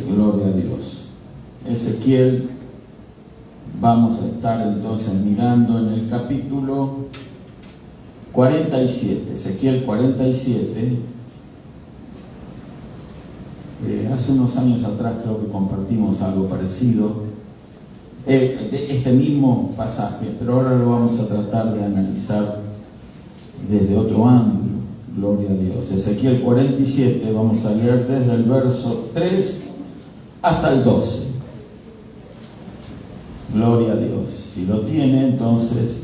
Gloria a Dios. Ezequiel, vamos a estar entonces mirando en el capítulo 47, Ezequiel 47. Hace unos años atrás creo que compartimos algo parecido, de este mismo pasaje, pero ahora lo vamos a tratar de analizar desde otro ángulo. Gloria a Dios. Ezequiel 47, vamos a leer desde el verso 3 hasta el 12. Gloria a Dios. Si lo tiene, entonces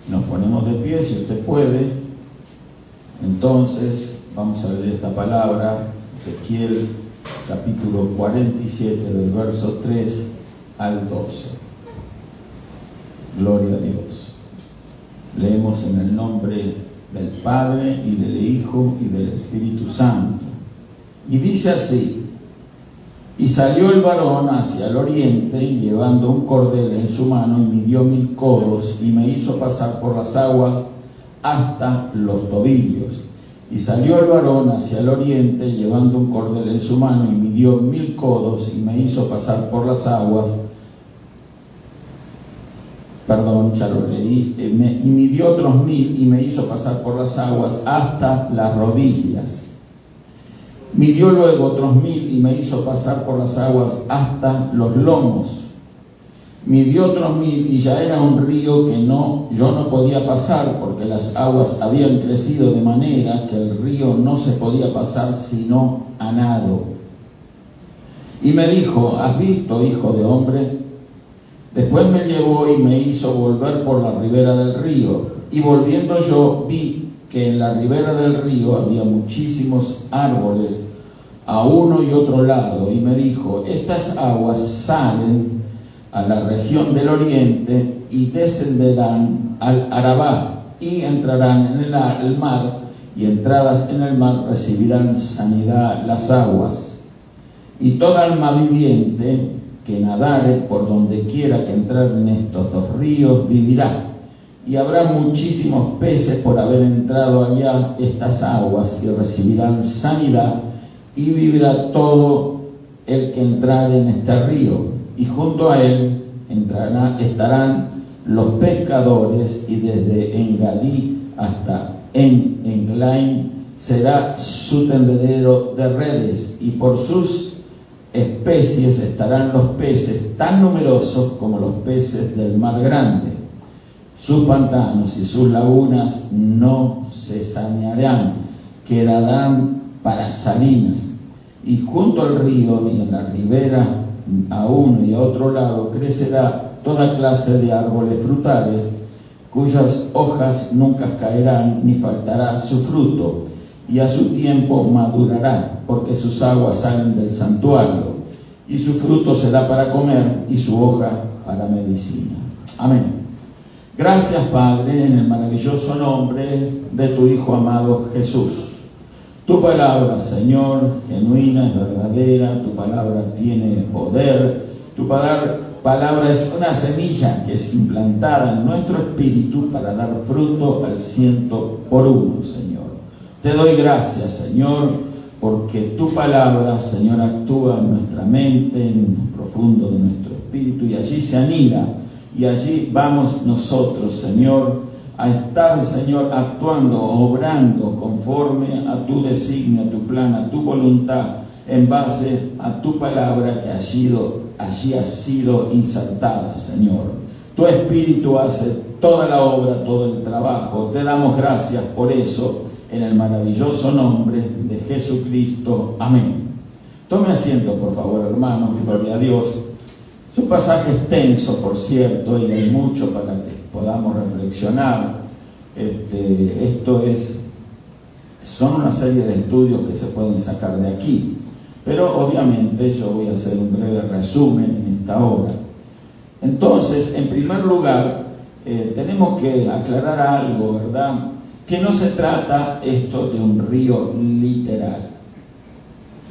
nos ponemos de pie, si usted puede. Entonces vamos a leer esta palabra, Ezequiel capítulo 47, del verso 3 al 12. Gloria a Dios. Leemos en el nombre del Padre y del Hijo y del Espíritu Santo. Y dice así: y salió el varón hacia el oriente, llevando un cordel en su mano, y midió 1000 codos, y me hizo pasar por las aguas hasta los tobillos. Y salió el varón hacia el oriente, llevando un cordel en su mano, y midió 1000 codos, y me hizo pasar por las aguas. Ya lo leí. Y midió otros 1000, y me hizo pasar por las aguas hasta las rodillas. Midió luego otros 1000, y me hizo pasar por las aguas hasta los lomos. Midió otros 1000, y ya era un río que yo no podía pasar, porque las aguas habían crecido de manera que el río no se podía pasar sino a nado. Y me dijo: ¿has visto, hijo de hombre? Después me llevó y me hizo volver por la ribera del río, y volviendo yo vi que en la ribera del río había muchísimos árboles a uno y otro lado, y me dijo: estas aguas salen a la región del oriente y descenderán al Arabá, y entrarán en el mar, y entradas en el mar recibirán sanidad las aguas. Y toda alma viviente que nadare por donde quiera que entrar en estos dos ríos vivirá. Y habrá muchísimos peces por haber entrado allá estas aguas, y recibirán sanidad, y vivirá todo el que entrare en este río. Y junto a él estarán los pescadores, y desde Engadí hasta Englaim será su tendedero de redes, y por sus especies estarán los peces tan numerosos como los peces del mar grande. Sus pantanos y sus lagunas no se sanearán, quedarán para salinas. Y junto al río y en la ribera, a uno y a otro lado, crecerá toda clase de árboles frutales, cuyas hojas nunca caerán, ni faltará su fruto, y a su tiempo madurará, porque sus aguas salen del santuario, y su fruto será para comer, y su hoja para medicina. Amén. Gracias, Padre, en el maravilloso nombre de tu Hijo amado Jesús. Tu palabra, Señor, genuina, es verdadera, tu palabra tiene poder, tu palabra es una semilla que es implantada en nuestro espíritu para dar fruto al 100%, Señor. Te doy gracias, Señor, porque tu palabra, Señor, actúa en nuestra mente, en lo profundo de nuestro espíritu, y allí se anida, y allí vamos nosotros, Señor, a estar, Señor, actuando, obrando conforme a tu designio, a tu plan, a tu voluntad, en base a tu palabra que allí ha sido insertada, Señor. Tu espíritu hace toda la obra, todo el trabajo. Te damos gracias por eso, en el maravilloso nombre de Jesucristo. Amén. Tome asiento, por favor, hermanos. Gloria a Dios. Es un pasaje extenso, por cierto, y hay mucho para que podamos reflexionar. Son una serie de estudios que se pueden sacar de aquí. Pero obviamente yo voy a hacer un breve resumen en esta hora. Entonces, en primer lugar, tenemos que aclarar algo, ¿verdad? Que no se trata esto de un río literal.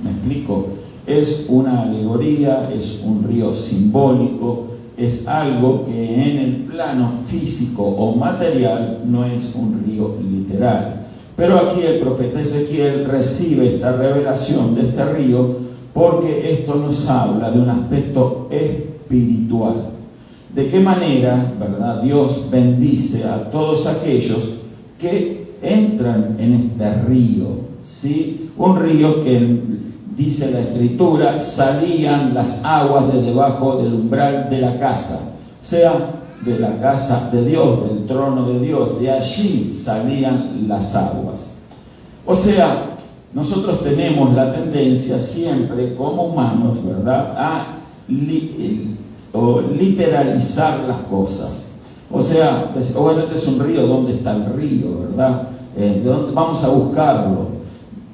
¿Me explico? Es una alegoría, es un río simbólico, es algo que en el plano físico o material no es un río literal. Pero aquí el profeta Ezequiel recibe esta revelación de este río porque esto nos habla de un aspecto espiritual. ¿De qué manera, verdad, Dios bendice a todos aquellos que entran en este río? ¿Sí? Un río que, dice la Escritura, salían las aguas de debajo del umbral de la casa, o sea, de la casa de Dios, del trono de Dios, de allí salían las aguas. O sea, nosotros tenemos la tendencia siempre como humanos, ¿verdad?, a literalizar las cosas. O sea, bueno, este es un río, ¿dónde está el río, verdad? ¿De dónde vamos a buscarlo?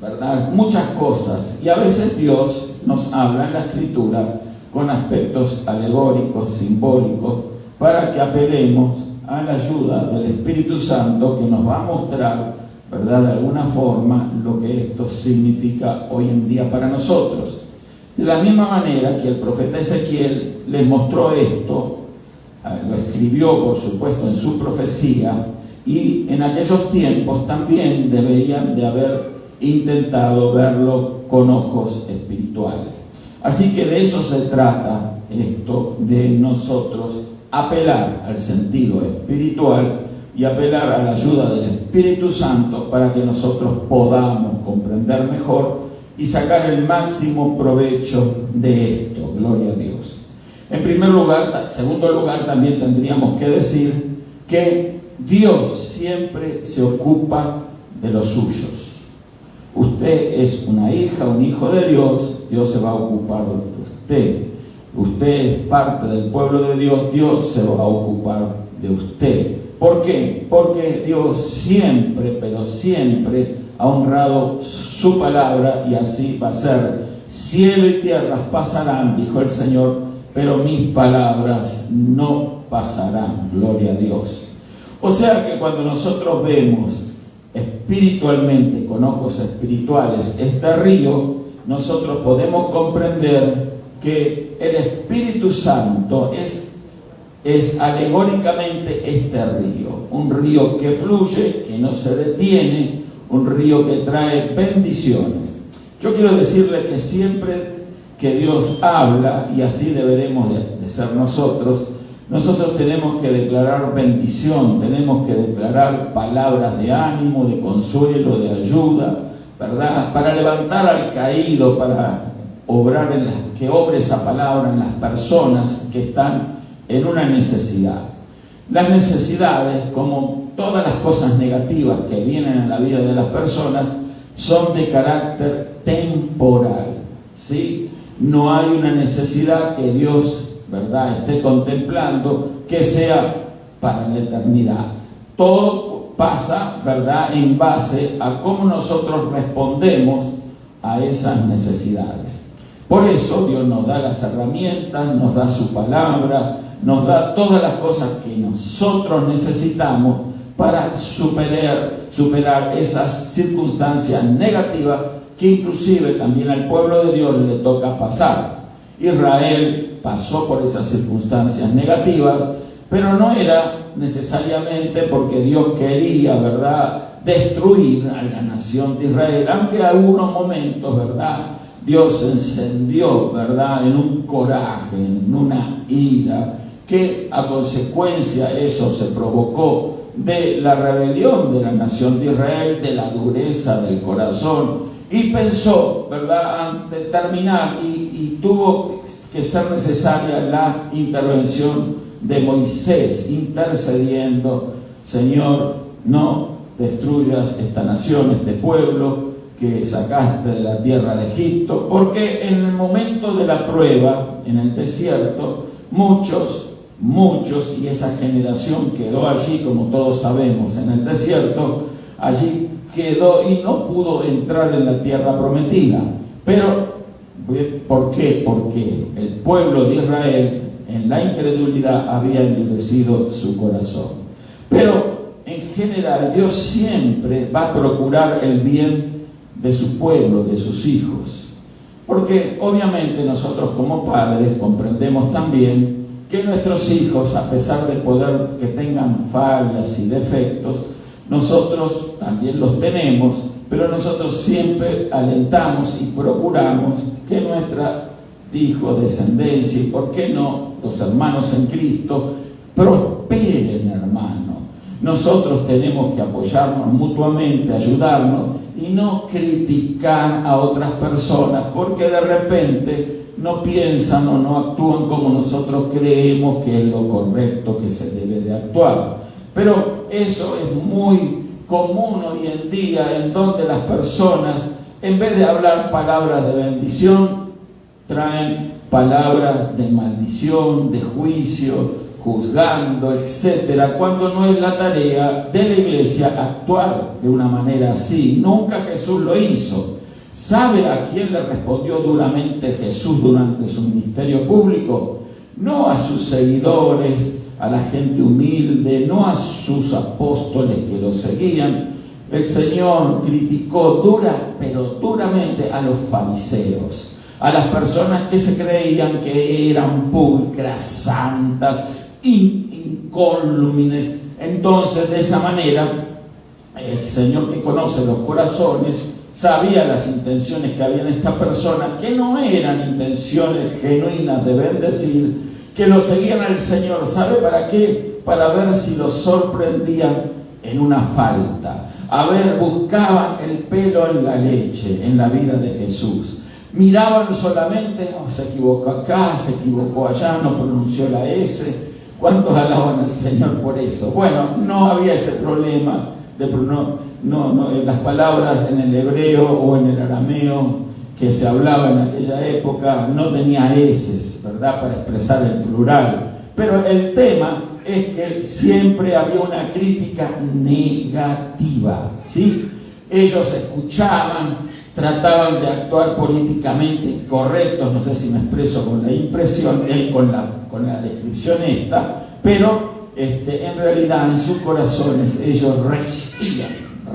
¿Verdad? Muchas cosas. Y a veces Dios nos habla en la Escritura con aspectos alegóricos, simbólicos, para que apelemos a la ayuda del Espíritu Santo, que nos va a mostrar, ¿verdad?, de alguna forma lo que esto significa hoy en día para nosotros. De la misma manera que el profeta Ezequiel les mostró esto, lo escribió por supuesto en su profecía, y en aquellos tiempos también deberían de haber intentado verlo con ojos espirituales. Así que de eso se trata esto, de nosotros apelar al sentido espiritual y apelar a la ayuda del Espíritu Santo para que nosotros podamos comprender mejor y sacar el máximo provecho de esto. Gloria a Dios. En segundo lugar, también tendríamos que decir que Dios siempre se ocupa de los suyos. Usted es una hija, un hijo de Dios, Dios se va a ocupar de usted. Usted es parte del pueblo de Dios, Dios se va a ocupar de usted. ¿Por qué? Porque Dios siempre, pero siempre ha honrado su palabra, y así va a ser. Cielo y tierras pasarán, dijo el Señor, pero mis palabras no pasarán. Gloria a Dios. O sea que cuando nosotros vemos espiritualmente, con ojos espirituales, este río, nosotros podemos comprender que el Espíritu Santo es alegóricamente este río, un río que fluye, que no se detiene, un río que trae bendiciones. Yo quiero decirle que siempre que Dios habla, y así deberemos de ser nosotros tenemos que declarar bendición, tenemos que declarar palabras de ánimo, de consuelo, de ayuda, ¿verdad?, para levantar al caído, para obrar que obre esa palabra en las personas que están en una necesidad. Las necesidades, como todas las cosas negativas que vienen en la vida de las personas, son de carácter temporal, ¿sí? No hay una necesidad que Dios, ¿verdad?, esté contemplando que sea para la eternidad. Todo pasa, ¿verdad?, en base a cómo nosotros respondemos a esas necesidades. Por eso Dios nos da las herramientas, nos da su palabra, nos da todas las cosas que nosotros necesitamos para superar esas circunstancias negativas que inclusive también al pueblo de Dios le toca pasar. Israel pasó por esas circunstancias negativas, pero no era necesariamente porque Dios quería, ¿verdad?, destruir a la nación de Israel, aunque en algunos momentos, ¿verdad?, Dios se encendió, ¿verdad?, en un coraje, en una ira, que a consecuencia eso se provocó de la rebelión de la nación de Israel, de la dureza del corazón, y pensó, ¿verdad?, de terminar, y tuvo que ser necesaria la intervención de Moisés, intercediendo: Señor, no destruyas esta nación, este pueblo que sacaste de la tierra de Egipto, porque en el momento de la prueba, en el desierto, muchos, y esa generación quedó allí, como todos sabemos, en el desierto, allí quedó y no pudo entrar en la tierra prometida. Pero, ¿por qué? Porque el pueblo de Israel, en la incredulidad, había endurecido su corazón. Pero, en general, Dios siempre va a procurar el bien de su pueblo, de sus hijos. Porque obviamente nosotros como padres comprendemos también que nuestros hijos, a pesar de que tengan fallas y defectos, nosotros también los tenemos, pero nosotros siempre alentamos y procuramos que nuestra descendencia, y por qué no los hermanos en Cristo, prosperen, hermano. Nosotros tenemos que apoyarnos mutuamente, ayudarnos y no criticar a otras personas porque de repente no piensan o no actúan como nosotros creemos que es lo correcto que se debe de actuar. Pero eso es muy común hoy en día, en donde las personas, en vez de hablar palabras de bendición, traen palabras de maldición, de juicio, juzgando, etcétera, cuando no es la tarea de la iglesia actuar de una manera así. Nunca Jesús lo hizo. ¿Sabe a quién le respondió duramente Jesús durante su ministerio público? No a sus seguidores, a la gente humilde, no a sus apóstoles que lo seguían. El Señor criticó pero duramente a los fariseos, a las personas que se creían que eran pulcras, santas, incólumes. Entonces, de esa manera, el Señor, que conoce los corazones, sabía las intenciones que había en esta persona, que no eran intenciones genuinas de bendecir, que lo seguían al Señor. ¿Sabe para qué? Para ver si lo sorprendían en una falta. Buscaban el pelo en la leche en la vida de Jesús. Miraban solamente, se equivocó acá, se equivocó allá, no pronunció la S. ¿Cuántos alaban al Señor por eso? Bueno, no había ese problema las palabras en el hebreo o en el arameo que se hablaba en aquella época no tenía eses, ¿verdad?, para expresar el plural. Pero el tema es que siempre había una crítica negativa, ¿sí? Ellos escuchaban, trataban de actuar políticamente correctos, no sé si me expreso con la impresión, con la descripción esta, pero en realidad en sus corazones ellos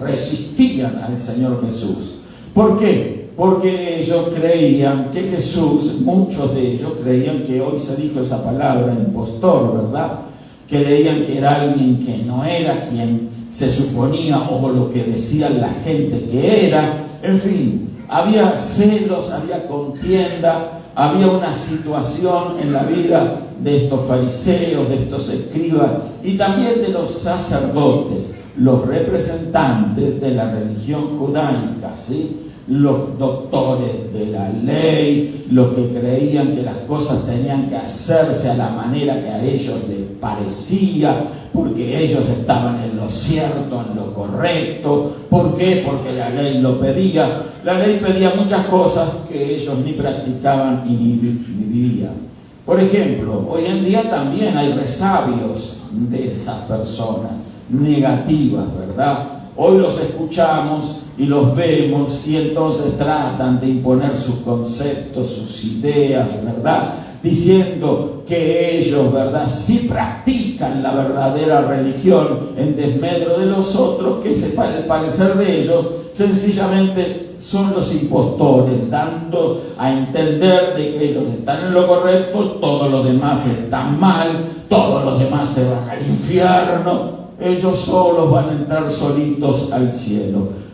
resistían al Señor Jesús. ¿Por qué? Porque ellos creían que Jesús, muchos de ellos creían que hoy se dijo esa palabra, impostor, ¿verdad? Creían que era alguien que no era quien se suponía o lo que decía la gente que era. En fin, había celos, había contienda, había una situación en la vida de estos fariseos, de estos escribas y también de los sacerdotes, los representantes de la religión judaica, ¿sí? Los doctores de la ley, los que creían que las cosas tenían que hacerse a la manera que a ellos les parecía, porque ellos estaban en lo cierto, en lo correcto. ¿Por qué? Porque la ley lo pedía. La ley pedía muchas cosas que ellos ni practicaban y ni vivían. Por ejemplo, hoy en día también hay resabios de esas personas negativas, ¿verdad? Hoy los escuchamos y los vemos y entonces tratan de imponer sus conceptos, sus ideas, ¿verdad? Diciendo que ellos, ¿verdad?, sí practican la verdadera religión en desmedro de los otros, que al parecer de ellos sencillamente son los impostores, dando a entender de que ellos están en lo correcto, todos los demás están mal, todos los demás se van al infierno, ellos solos van a entrar solitos al cielo.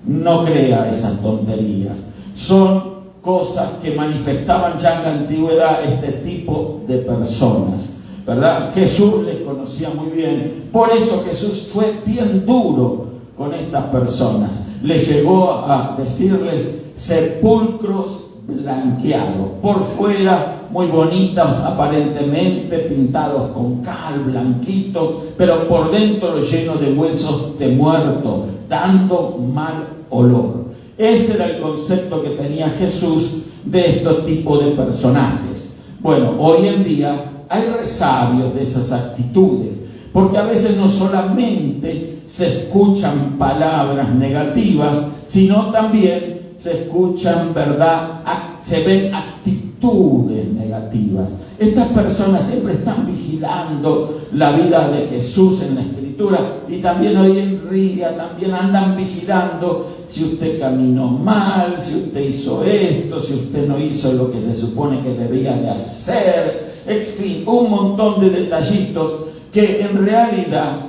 No crea esas tonterías. Son cosas que manifestaban ya en la antigüedad este tipo de personas, ¿verdad? Jesús les conocía muy bien. Por eso Jesús fue bien duro con estas personas. Les llegó a decirles sepulcros blanqueados, por fuera muy bonitos aparentemente, pintados con cal, blanquitos, pero por dentro llenos de huesos de muerto, dando mal olor. Ese era el concepto que tenía Jesús de estos tipos de personajes. Bueno, hoy en día hay resabios de esas actitudes, porque a veces no solamente se escuchan palabras negativas, sino también se escuchan, ¿verdad?, se ven actitudes negativas. Estas personas siempre están vigilando la vida de Jesús en la Escritura, y también hoy en día también andan vigilando si usted caminó mal, si usted hizo esto, si usted no hizo lo que se supone que debía de hacer, en fin, un montón de detallitos que en realidad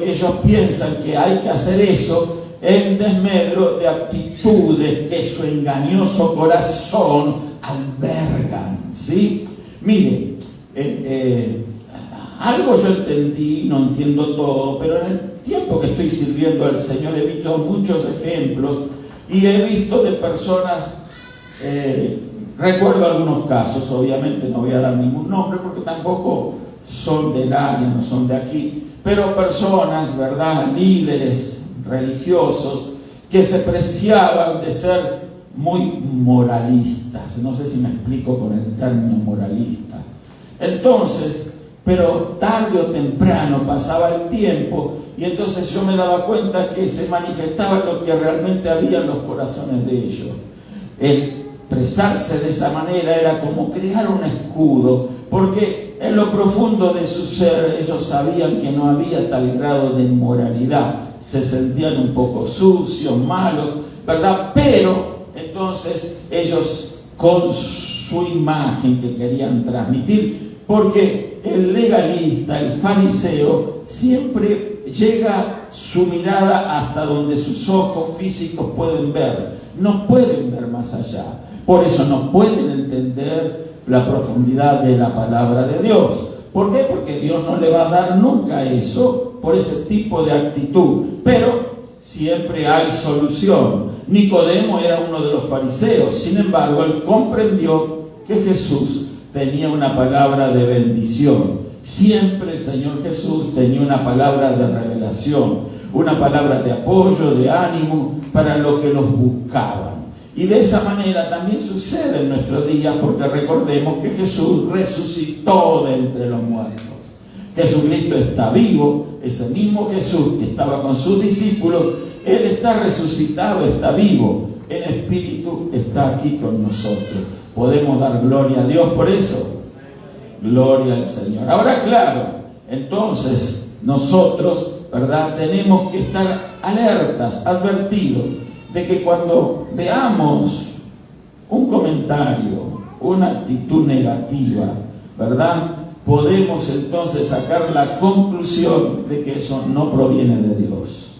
ellos piensan que hay que hacer eso, en desmedro de actitudes que su engañoso corazón albergan, ¿sí? Mire, algo yo entendí, no entiendo todo, pero en el tiempo que estoy sirviendo al Señor he visto muchos ejemplos y he visto de personas, recuerdo algunos casos, obviamente no voy a dar ningún nombre porque tampoco son del área, no son de aquí, pero personas, ¿verdad?, líderes religiosos que se preciaban de ser muy moralistas. No sé si me explico con el término moralista. Entonces, pero tarde o temprano pasaba el tiempo y entonces yo me daba cuenta que se manifestaba lo que realmente había en los corazones de ellos. El expresarse de esa manera era como crear un escudo, porque en lo profundo de su ser ellos sabían que no había tal grado de inmoralidad, se sentían un poco sucios, malos, ¿verdad? Pero entonces ellos con su imagen que querían transmitir, porque el legalista, el fariseo, siempre llega su mirada hasta donde sus ojos físicos pueden ver, no pueden ver más allá. Por eso no pueden entender la profundidad de la palabra de Dios. ¿Por qué? Porque Dios no le va a dar nunca eso por ese tipo de actitud. Pero siempre hay solución. Nicodemo era uno de los fariseos. Sin embargo, él comprendió que Jesús tenía una palabra de bendición. Siempre el Señor Jesús tenía una palabra de revelación, una palabra de apoyo, de ánimo para los que los buscaban. Y de esa manera también sucede en nuestro día, porque recordemos que Jesús resucitó de entre los muertos. Jesucristo está vivo, ese mismo Jesús que estaba con sus discípulos, Él está resucitado, está vivo, en espíritu está aquí con nosotros. ¿Podemos dar gloria a Dios por eso? Gloria al Señor. Ahora, claro, entonces nosotros, ¿verdad?, tenemos que estar alertas, advertidos, de que cuando veamos un comentario, una actitud negativa, ¿verdad?, podemos entonces sacar la conclusión de que eso no proviene de Dios.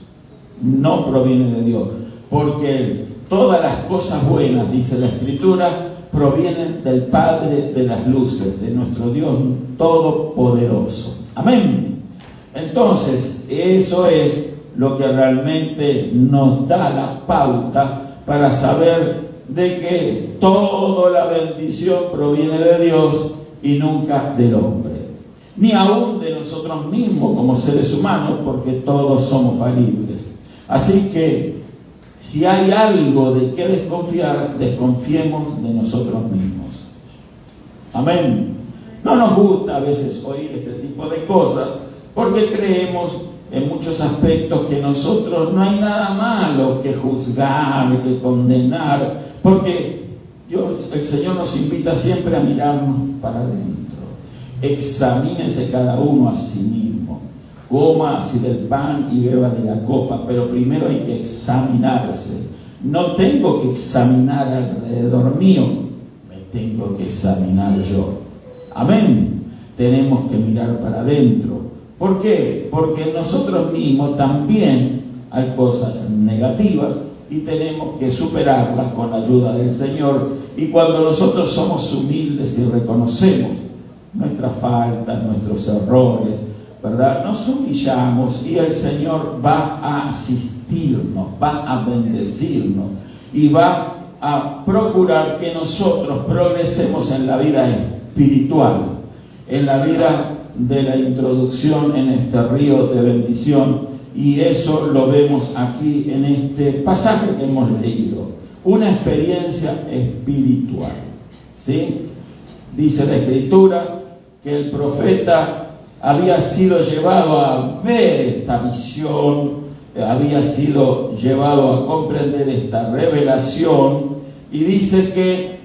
No proviene de Dios. Porque todas las cosas buenas, dice la Escritura, provienen del Padre de las luces, de nuestro Dios Todopoderoso. Amén. Entonces, eso es lo que realmente nos da la pauta para saber de que toda la bendición proviene de Dios y nunca del hombre, ni aún de nosotros mismos como seres humanos, porque todos somos falibles. Así que si hay algo de qué desconfiar, desconfiemos de nosotros mismos. Amén. No nos gusta a veces oír este tipo de cosas porque creemos en muchos aspectos que nosotros no hay nada malo que juzgar, que condenar, porque Dios, el Señor nos invita siempre a mirarnos para adentro. Examínese cada uno a sí mismo. Coma así del pan y beba de la copa, pero primero hay que examinarse. No tengo que examinar alrededor mío, me tengo que examinar yo. Amén. Tenemos que mirar para adentro. ¿Por qué? Porque nosotros mismos también hay cosas negativas y tenemos que superarlas con la ayuda del Señor. Y cuando nosotros somos humildes y reconocemos nuestras faltas, nuestros errores, ¿verdad?, nos humillamos y el Señor va a asistirnos, va a bendecirnos y va a procurar que nosotros progresemos en la vida espiritual, en la vida de la introducción en este río de bendición, y eso lo vemos aquí en este pasaje que hemos leído, una experiencia espiritual, ¿sí? Dice la Escritura que el profeta había sido llevado a ver esta visión, había sido llevado a comprender esta revelación, y dice que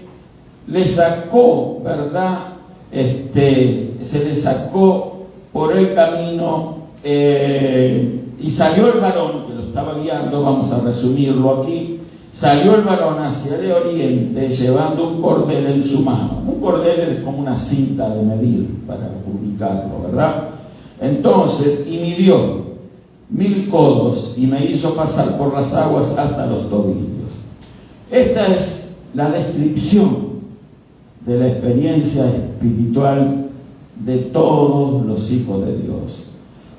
le sacó, ¿verdad?, se le sacó por el camino y salió el varón que lo estaba guiando. Vamos a resumirlo aquí. Salió el varón hacia el oriente llevando un cordel en su mano. Un cordel es como una cinta de medir para ubicarlo, ¿verdad? Entonces, y midió 1000 codos y me hizo pasar por las aguas hasta los tobillos. Esta es la descripción de la experiencia espiritual de todos los hijos de Dios.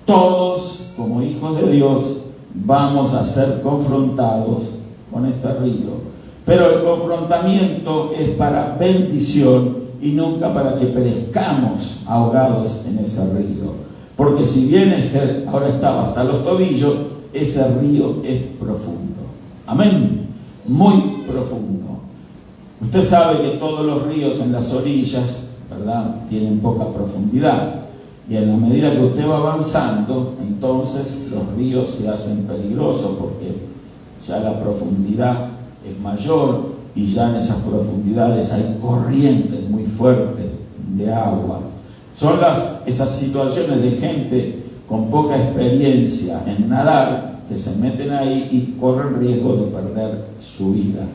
Todos, como hijos de Dios, vamos a ser confrontados con este río. Pero el confrontamiento es para bendición y nunca para que perezcamos ahogados en ese río. Porque si bien ahora estaba hasta los tobillos, ese río es profundo. Amén. Muy profundo. Usted sabe que todos los ríos en las orillas, ¿verdad?, tienen poca profundidad. Y en la medida que usted va avanzando, entonces los ríos se hacen peligrosos porque ya la profundidad es mayor y ya en esas profundidades hay corrientes muy fuertes de agua. Son esas situaciones de gente con poca experiencia en nadar que se meten ahí y corren riesgo de perder su vida.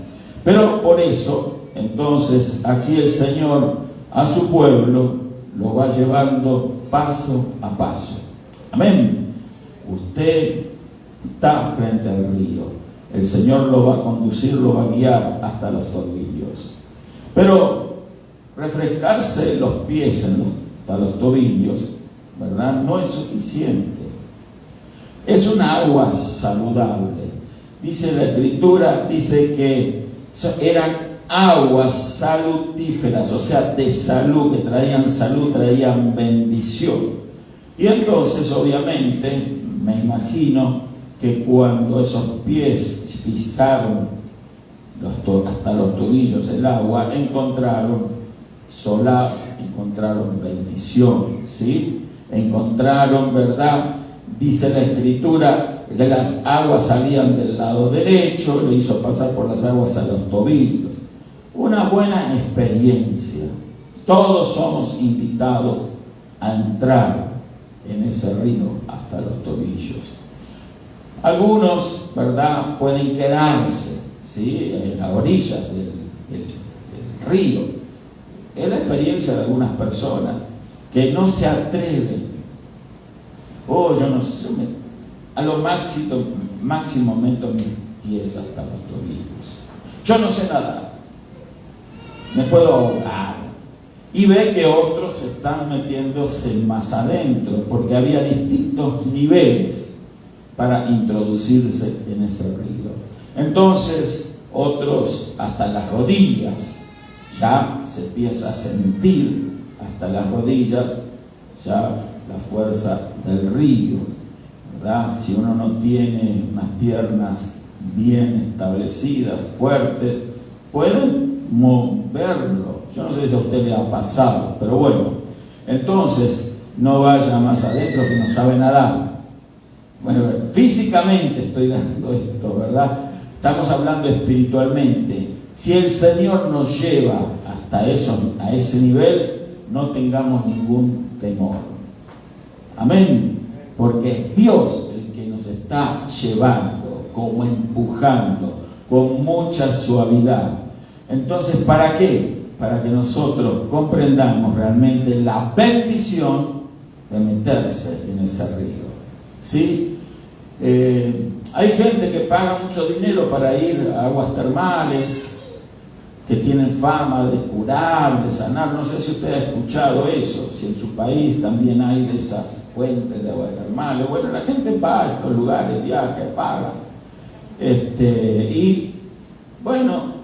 Pero por eso, entonces, aquí el Señor a su pueblo lo va llevando paso a paso. Amén. Usted está frente al río. El Señor lo va a conducir, lo va a guiar hasta los tobillos. Pero refrescarse los pies hasta los tobillos, ¿verdad?, no es suficiente. Es una agua saludable. Dice la Escritura, dice que eran aguas salutíferas, o sea, de salud, que traían salud, traían bendición. Y entonces, obviamente, me imagino que cuando esos pies pisaron hasta los tobillos el agua, encontraron solaz, encontraron bendición, ¿sí? Encontraron, ¿verdad? Dice la Escritura que las aguas salían del lado derecho, lo hizo pasar por las aguas a los tobillos. Una buena experiencia. Todos somos invitados a entrar en ese río hasta los tobillos. Algunos, ¿verdad?, pueden quedarse, ¿sí?, en la orilla del río. Es la experiencia de algunas personas que no se atreven. Yo no sé, a lo máximo meto mis pies hasta los tobillos. Yo no sé nadar, me puedo ahogar. Y ve que otros están metiéndose más adentro, porque había distintos niveles para introducirse en ese río. Entonces, otros hasta las rodillas, ya se empieza a sentir hasta las rodillas ya la fuerza del río, ¿verdad? Si uno no tiene unas piernas bien establecidas, fuertes, pueden moverlo. Yo no sé si a usted le ha pasado, pero bueno, entonces no vaya más adentro si no sabe nadar. Bueno, físicamente estoy dando esto, ¿verdad? Estamos hablando espiritualmente. Si el Señor nos lleva hasta a ese nivel, no tengamos ningún temor. Amén. Porque es Dios el que nos está llevando, como empujando, con mucha suavidad. Entonces, ¿para qué? Para que nosotros comprendamos realmente la bendición de meterse en ese río. ¿Sí? Hay gente que paga mucho dinero para ir a aguas termales, que tienen fama de curar, de sanar. No sé si usted ha escuchado eso, si en su país también hay de esas fuentes de aguas termales. Bueno, la gente va a estos lugares, viaja, paga. Y bueno,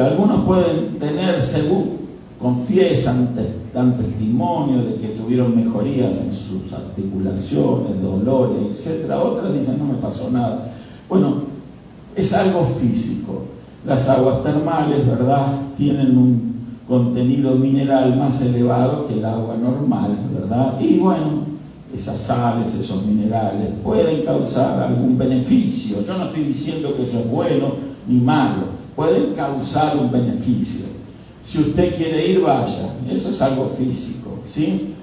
algunos pueden tener, según confiesan, dan testimonio de que tuvieron mejorías en sus articulaciones, dolores, etc. Otras dicen, no me pasó nada. Bueno, es algo físico. Las aguas termales, ¿verdad?, tienen un contenido mineral más elevado que el agua normal, ¿verdad? Y bueno, esas sales, esos minerales pueden causar algún beneficio. Yo no estoy diciendo que eso es bueno ni malo, pueden causar un beneficio. Si usted quiere ir, vaya. Eso es algo físico, ¿sí?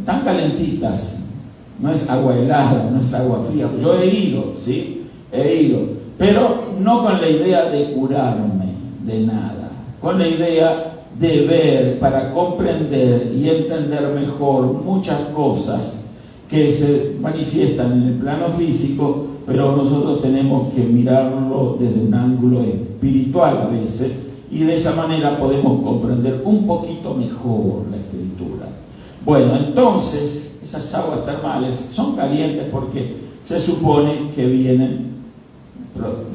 Tan calentitas, no es agua helada, no es agua fría. Yo he ido, ¿sí? He ido, pero no con la idea de curarme de nada, con la idea de ver, para comprender y entender mejor muchas cosas que se manifiestan en el plano físico, pero nosotros tenemos que mirarlo desde un ángulo espiritual a veces, y de esa manera podemos comprender un poquito mejor la Escritura. Bueno, entonces, esas aguas termales son calientes porque se supone que vienen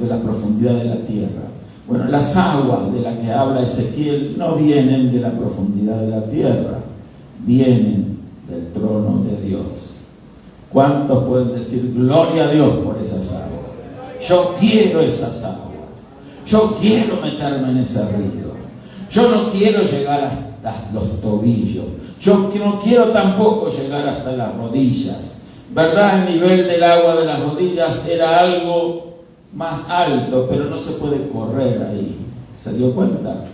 de la profundidad de la tierra. Bueno, las aguas de las que habla Ezequiel no vienen de la profundidad de la tierra, vienen del trono de Dios. ¿Cuántos pueden decir gloria a Dios por esas aguas? Yo quiero esas aguas. Yo quiero meterme en ese río. Yo no quiero llegar hasta los tobillos. Yo no quiero tampoco llegar hasta las rodillas. ¿Verdad? El nivel del agua de las rodillas era algo más alto, pero no se puede correr ahí. ¿Se dio cuenta?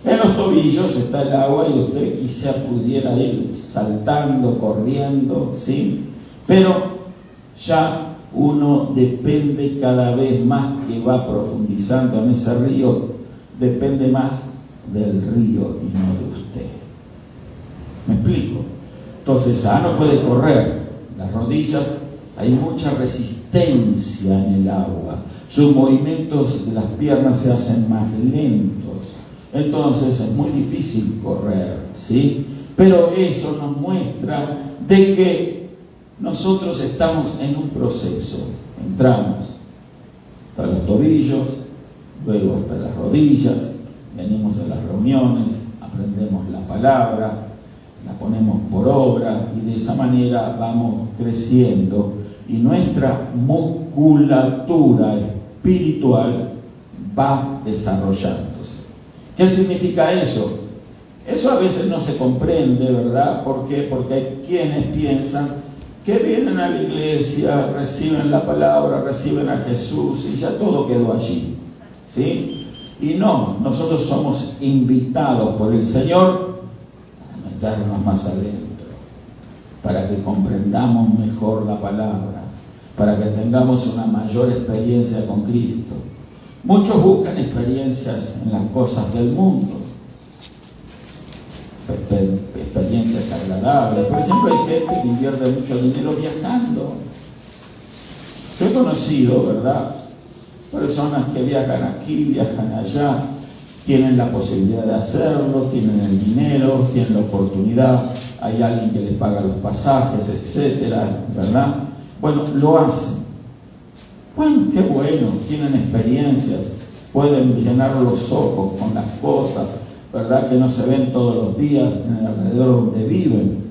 En los tobillos está el agua y usted quizá pudiera ir saltando, corriendo, ¿sí? Pero ya uno depende cada vez más que va profundizando en ese río, depende más del río y no de usted. ¿Me explico? Entonces ya no puede correr. Las rodillas, hay mucha resistencia en el agua. Sus movimientos de las piernas se hacen más lentos. Entonces es muy difícil correr, ¿sí? Pero eso nos muestra de que nosotros estamos en un proceso. Entramos hasta los tobillos, luego hasta las rodillas, venimos a las reuniones, aprendemos la palabra, la ponemos por obra y de esa manera vamos creciendo y nuestra musculatura espiritual va desarrollándose. ¿Qué significa eso? Eso a veces no se comprende, ¿verdad? ¿Por qué? Porque hay quienes piensan que vienen a la iglesia, reciben la palabra, reciben a Jesús y ya todo quedó allí, ¿sí? Y no, nosotros somos invitados por el Señor a meternos más adentro, para que comprendamos mejor la palabra, para que tengamos una mayor experiencia con Cristo. Muchos buscan experiencias en las cosas del mundo, experiencias agradables. Por ejemplo, hay gente que invierte mucho dinero viajando. Yo he conocido, ¿verdad?, personas que viajan aquí, viajan allá, tienen la posibilidad de hacerlo, tienen el dinero, tienen la oportunidad, hay alguien que les paga los pasajes, etcétera, ¿verdad? Bueno, lo hacen. Bueno, qué bueno, tienen experiencias, pueden llenar los ojos con las cosas, ¿verdad?, que no se ven todos los días en el alrededor donde viven.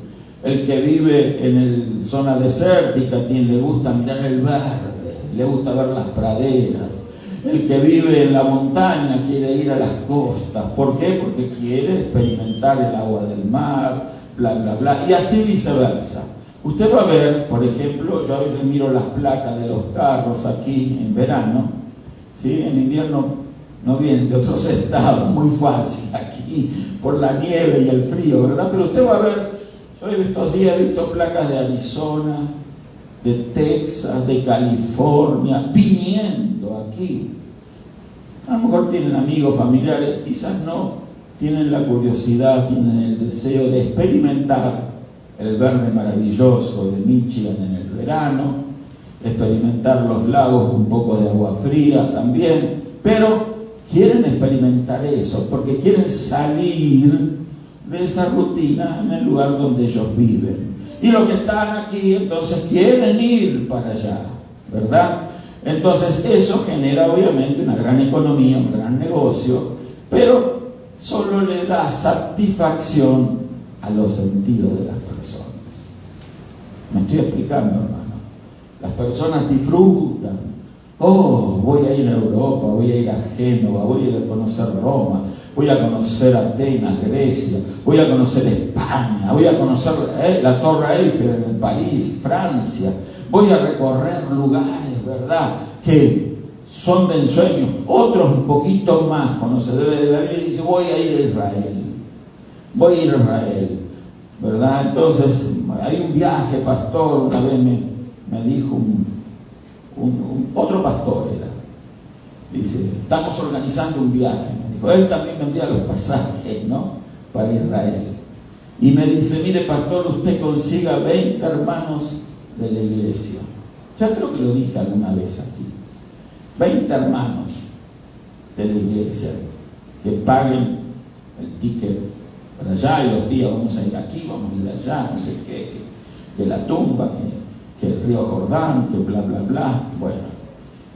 El que vive en zona desértica le gusta mirar el verde, le gusta ver las praderas. El que vive en la montaña quiere ir a las costas. ¿Por qué? Porque quiere experimentar el agua del mar, bla, bla, bla, y así viceversa. Usted va a ver, por ejemplo, yo a veces miro las placas de los carros aquí en verano, ¿sí? En invierno no vienen de otros estados, muy fácil aquí, por la nieve y el frío, ¿verdad? Pero usted va a ver, yo estos días he visto placas de Arizona, de Texas, de California, viniendo aquí. A lo mejor tienen amigos, familiares, quizás no, tienen la curiosidad, tienen el deseo de experimentar el verde maravilloso de Michigan en el verano, experimentar los lagos, un poco de agua fría también, pero quieren experimentar eso porque quieren salir de esa rutina en el lugar donde ellos viven. Y los que están aquí entonces quieren ir para allá, ¿verdad? Entonces eso genera obviamente una gran economía, un gran negocio, pero solo le da satisfacción a los sentidos de las personas. ¿Me estoy explicando, hermano? Las personas disfrutan. Oh, voy a ir a Europa, voy a ir a Génova, voy a ir a conocer Roma, voy a conocer Atenas, Grecia, voy a conocer España, voy a conocer la Torre Eiffel en París, Francia, voy a recorrer lugares, ¿verdad?, que son de ensueño. Otros un poquito más conocedores de la Biblia dicen, voy a ir a Israel, ¿verdad? Entonces, hay un viaje, pastor, una vez me dijo otro pastor era, dice, estamos organizando un viaje, me dijo, él también me envía los pasajes, ¿no?, para Israel. y me dice, mire pastor, usted consiga 20 hermanos de la iglesia. Ya creo que lo dije alguna vez aquí. 20 hermanos de la iglesia que paguen el ticket para allá, y los días vamos a ir aquí, vamos a ir allá, no sé qué, que la tumba, que el río Jordán, que bla, bla, bla. Bueno,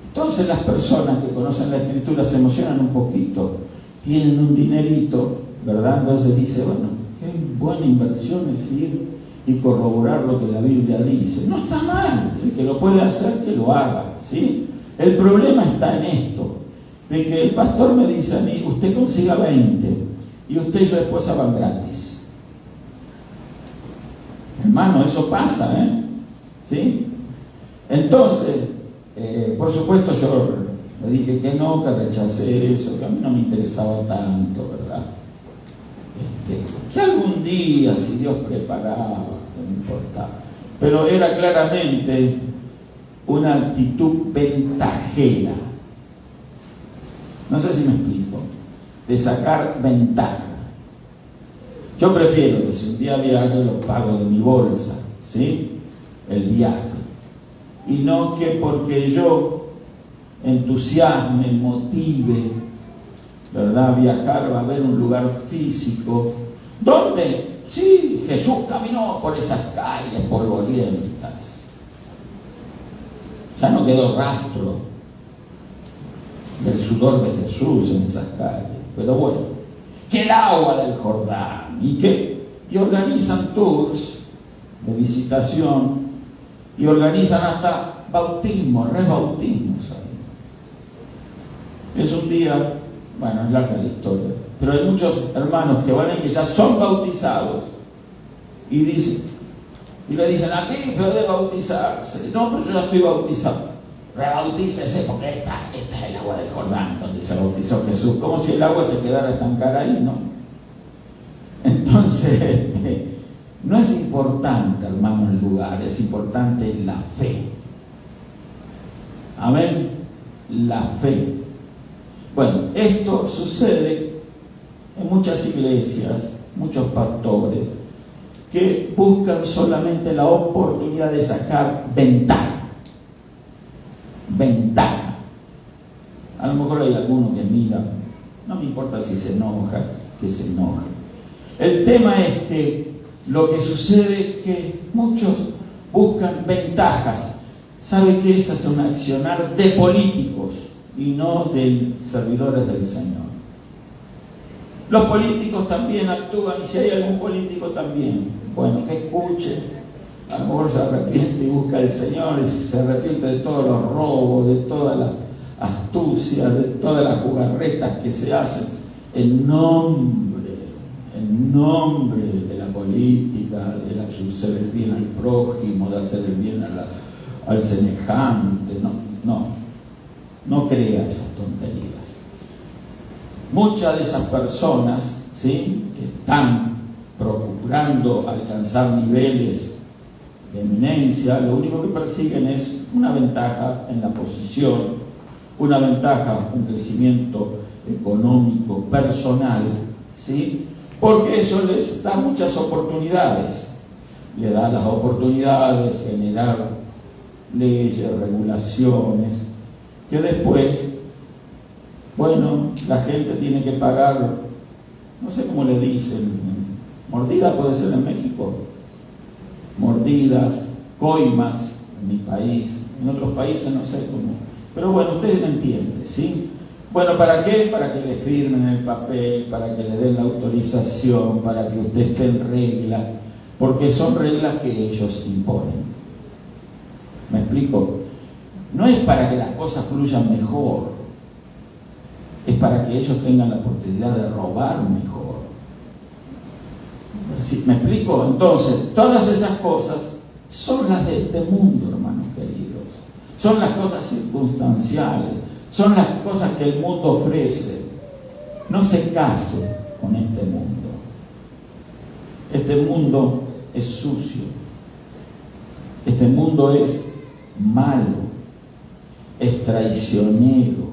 entonces las personas que conocen la Escritura se emocionan un poquito, tienen un dinerito, ¿verdad? Entonces dice, bueno, qué buena inversión es ir y corroborar lo que la Biblia dice. No está mal, el que lo puede hacer, que lo haga, ¿sí? El problema está en esto, de que el pastor me dice a mí, usted consiga 20, y usted y su esposa van gratis. Hermano, eso pasa, ¿sí? Entonces, por supuesto yo le dije que no, que rechacé eso, que a mí no me interesaba tanto, ¿verdad? Que algún día, si Dios preparaba, no me importaba. Pero era claramente una actitud ventajera. No sé si me explico. De sacar ventaja. Yo prefiero que si un día viaje lo pago de mi bolsa, ¿sí? El viaje. Y no que porque yo entusiasme, motive, ¿verdad? Viajar, va a haber un lugar físico donde, sí, Jesús caminó por esas calles polvorientas. Ya no quedó rastro del sudor de Jesús en esas calles. Pero bueno, que el agua del Jordán y organizan tours de visitación y organizan hasta bautismos, rebautismos ahí. Es un día, bueno, es larga la historia, pero hay muchos hermanos que van y que ya son bautizados y le dicen, aquí puede bautizarse. No, pero yo ya estoy bautizado. Rebautícese porque esta es el agua del Jordán donde se bautizó Jesús, como si el agua se quedara estancada ahí, ¿no? Entonces, no es importante, hermano, el lugar, es importante la fe. Amén, la fe. Bueno, esto sucede en muchas iglesias, muchos pastores que buscan solamente la oportunidad de sacar ventaja. A lo mejor hay alguno que mira, no me importa si se enoja, que se enoje. El tema es que lo que sucede es que muchos buscan ventajas. ¿Sabe qué es? Es un accionar de políticos y no de servidores del Señor. Los políticos también actúan, y si hay algún político también, bueno, que escuche. A lo mejor se arrepiente y busca al Señor, y se arrepiente de todos los robos, de todas las astucias, de todas las jugarretas que se hacen en nombre de la política, de hacer el bien al prójimo, de hacer el bien al semejante. No crea esas tonterías. Muchas de esas personas, ¿sí?, que están procurando alcanzar niveles de eminencia, lo único que persiguen es una ventaja en la posición, una ventaja, un crecimiento económico, personal, ¿sí? Porque eso les da muchas oportunidades, le da las oportunidades de generar leyes, regulaciones, que después, bueno, la gente tiene que pagar, no sé cómo le dicen, mordida puede ser en México, mordidas, coimas en mi país, en otros países no sé cómo, pero bueno, ustedes me entienden, ¿sí? Bueno, ¿para qué? Para que le firmen el papel, para que le den la autorización, para que usted esté en regla, porque son reglas que ellos imponen. ¿Me explico? No es para que las cosas fluyan mejor, es para que ellos tengan la oportunidad de robar mejor. ¿Sí? ¿Me explico? Entonces, todas esas cosas son las de este mundo, hermanos queridos. Son las cosas circunstanciales, son las cosas que el mundo ofrece. No se case con este mundo. Este mundo es sucio. Este mundo es malo, es traicionero.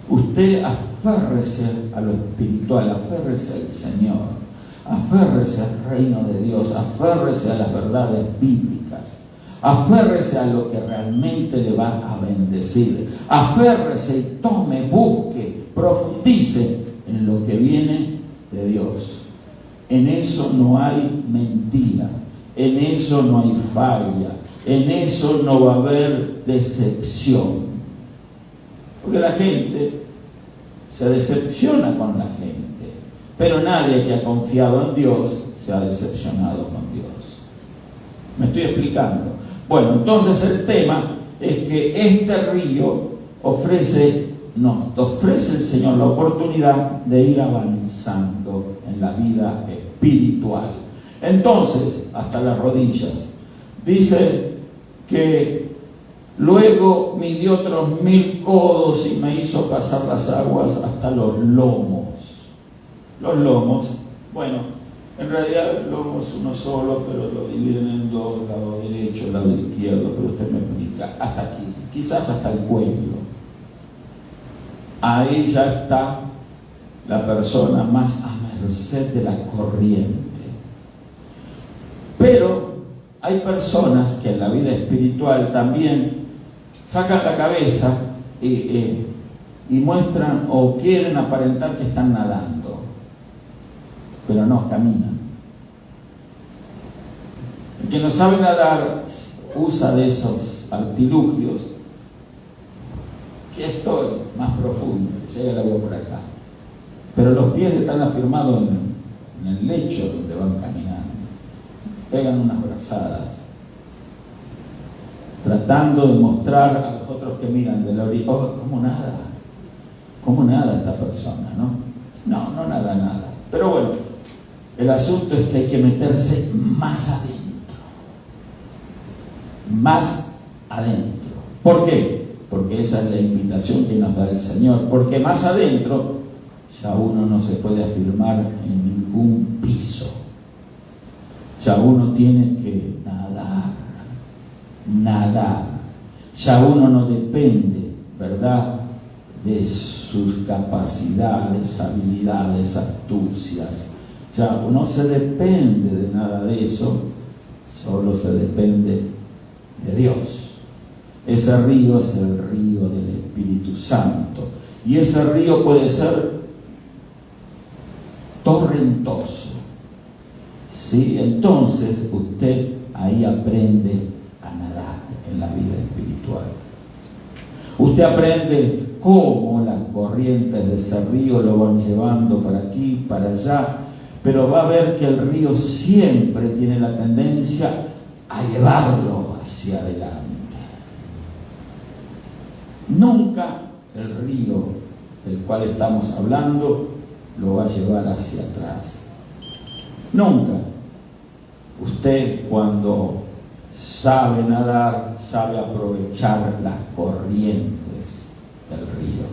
Usted aférrese a lo espiritual, aférrese al Señor. Aférrese al reino de Dios, aférrese a las verdades bíblicas, aférrese a lo que realmente le va a bendecir, aférrese y tome, busque, profundice en lo que viene de Dios. En eso no hay mentira, en eso no hay falla, en eso no va a haber decepción. Porque la gente se decepciona con la gente, pero nadie que ha confiado en Dios se ha decepcionado con Dios. ¿Me estoy explicando? Bueno, entonces el tema es que este río nos ofrece el Señor la oportunidad de ir avanzando en la vida espiritual. Entonces, hasta las rodillas. Dice que luego midió otros 1000 codos y me hizo pasar las aguas hasta los lomos. Los lomos, bueno, en realidad el lomo es uno solo, pero lo dividen en dos, lado derecho, lado izquierdo, pero usted me explica, hasta aquí, quizás hasta el cuello. Ahí ya está la persona más a merced de la corriente. Pero hay personas que en la vida espiritual también sacan la cabeza y muestran o quieren aparentar que están nadando, pero no, caminan. El que no sabe nadar usa de esos artilugios, que estoy más profundo, llega el agua por acá, pero los pies están afirmados en el lecho donde van caminando, pegan unas brazadas, tratando de mostrar a los otros que miran de la orilla, ¿cómo nada esta persona? No nada, pero bueno, el asunto es que hay que meterse más adentro. ¿Por qué? Porque esa es la invitación que nos da el Señor, porque más adentro ya uno no se puede afirmar en ningún piso, ya uno tiene que nadar, ya uno no depende, ¿verdad?, de sus capacidades, habilidades, astucias, ya uno se depende de nada de eso, solo se depende de Dios. Ese río es el río del Espíritu Santo. Y ese río puede ser torrentoso. ¿Sí? Entonces usted ahí aprende a nadar en la vida espiritual. Usted aprende cómo las corrientes de ese río lo van llevando para aquí, para allá. Pero va a ver que el río siempre tiene la tendencia a llevarlo hacia adelante. Nunca el río del cual estamos hablando lo va a llevar hacia atrás. Nunca. Usted, cuando sabe nadar, sabe aprovechar las corrientes del río.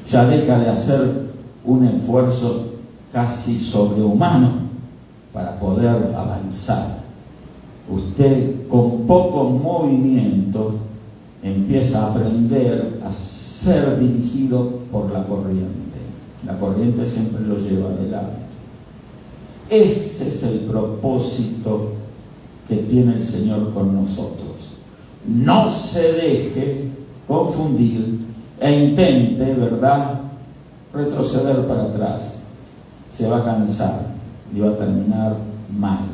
Ya deja de hacer un esfuerzo casi sobrehumano para poder avanzar. Usted, con pocos movimientos, empieza a aprender a ser dirigido por la corriente. La corriente siempre lo lleva adelante. Ese es el propósito que tiene el Señor con nosotros. No se deje confundir e intente, ¿verdad?, retroceder para atrás. Se va a cansar y va a terminar mal.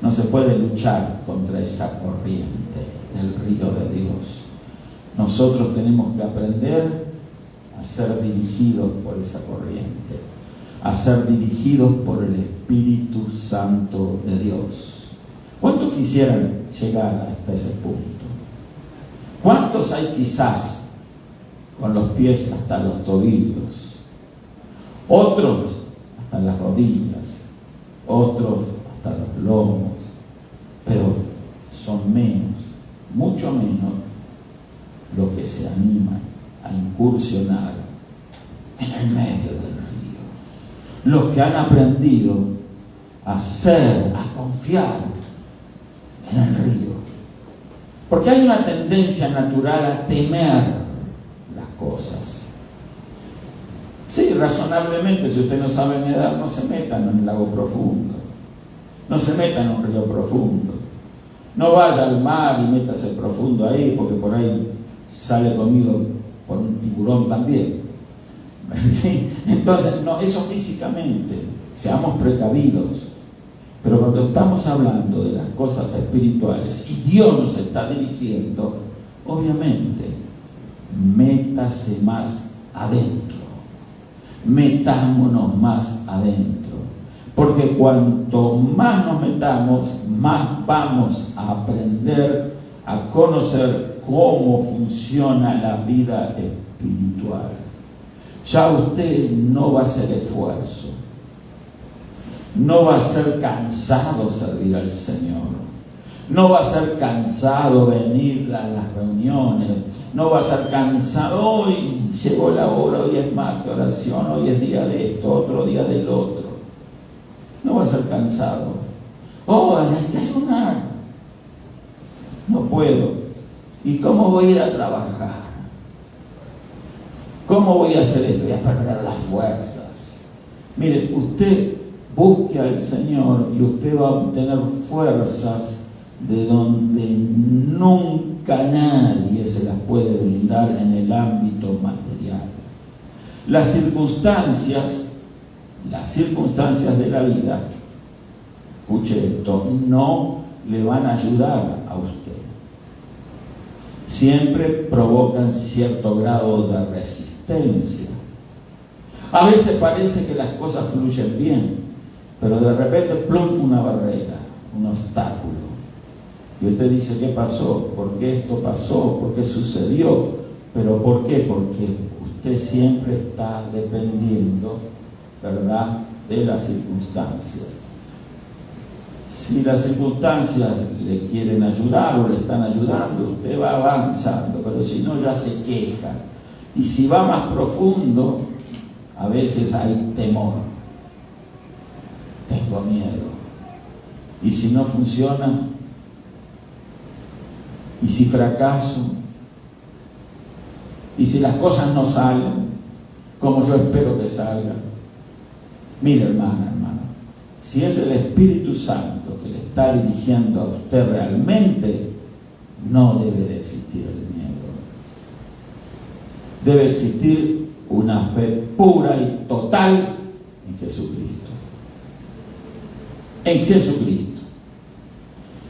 No se puede luchar contra esa corriente del río de Dios. Nosotros tenemos que aprender a ser dirigidos por esa corriente, a ser dirigidos por el Espíritu Santo de Dios. ¿Cuántos quisieran llegar hasta ese punto? ¿Cuántos hay quizás con los pies hasta los tobillos? Otros hasta las rodillas, otros hasta los lomos, pero son menos, mucho menos, los que se animan a incursionar en el medio del río. Los que han aprendido a ser, a confiar en el río. Porque hay una tendencia natural a temer las cosas. Sí, razonablemente, si usted no sabe nadar, no se meta en un lago profundo, no se meta en un río profundo, no vaya al mar y métase profundo ahí, porque por ahí sale comido por un tiburón también. ¿Sí? Entonces, no, eso físicamente, seamos precavidos. Pero cuando estamos hablando de las cosas espirituales y Dios nos está dirigiendo, obviamente, métase más adentro. Metámonos más adentro. Porque cuanto más nos metamos, más vamos a aprender a conocer cómo funciona la vida espiritual. Ya usted no va a hacer esfuerzo. No va a ser cansado servir al Señor. No va a ser cansado venir a las reuniones. No va a ser cansado. Hoy llegó la hora, hoy es martes, oración, hoy es día de esto, otro día del otro. No va a ser cansado. Oh, hay que ayunar. No puedo. ¿Y cómo voy a ir a trabajar? ¿Cómo voy a hacer esto? Voy a perder las fuerzas. Mire, usted busque al Señor y usted va a obtener fuerzas de donde nunca nadie se las puede brindar en el ámbito material. Las circunstancias de la vida, escuche esto, no le van a ayudar a usted. Siempre provocan cierto grado de resistencia. A veces parece que las cosas fluyen bien, pero de repente, plum, una barrera, un obstáculo. Y usted dice, ¿qué pasó? ¿Por qué esto pasó? ¿Por qué sucedió? ¿Pero por qué? Porque usted siempre está dependiendo, ¿verdad?, de las circunstancias. Si las circunstancias le quieren ayudar o le están ayudando, usted va avanzando, pero si no, ya se queja. Y si va más profundo, a veces hay temor. Tengo miedo. ¿Y si no funciona? ¿Y si fracaso? ¿Y si las cosas no salen como yo espero que salgan? Mire, hermano, si es el Espíritu Santo que le está dirigiendo a usted realmente, no debe de existir el miedo. Debe existir una fe pura y total en Jesucristo. En Jesucristo.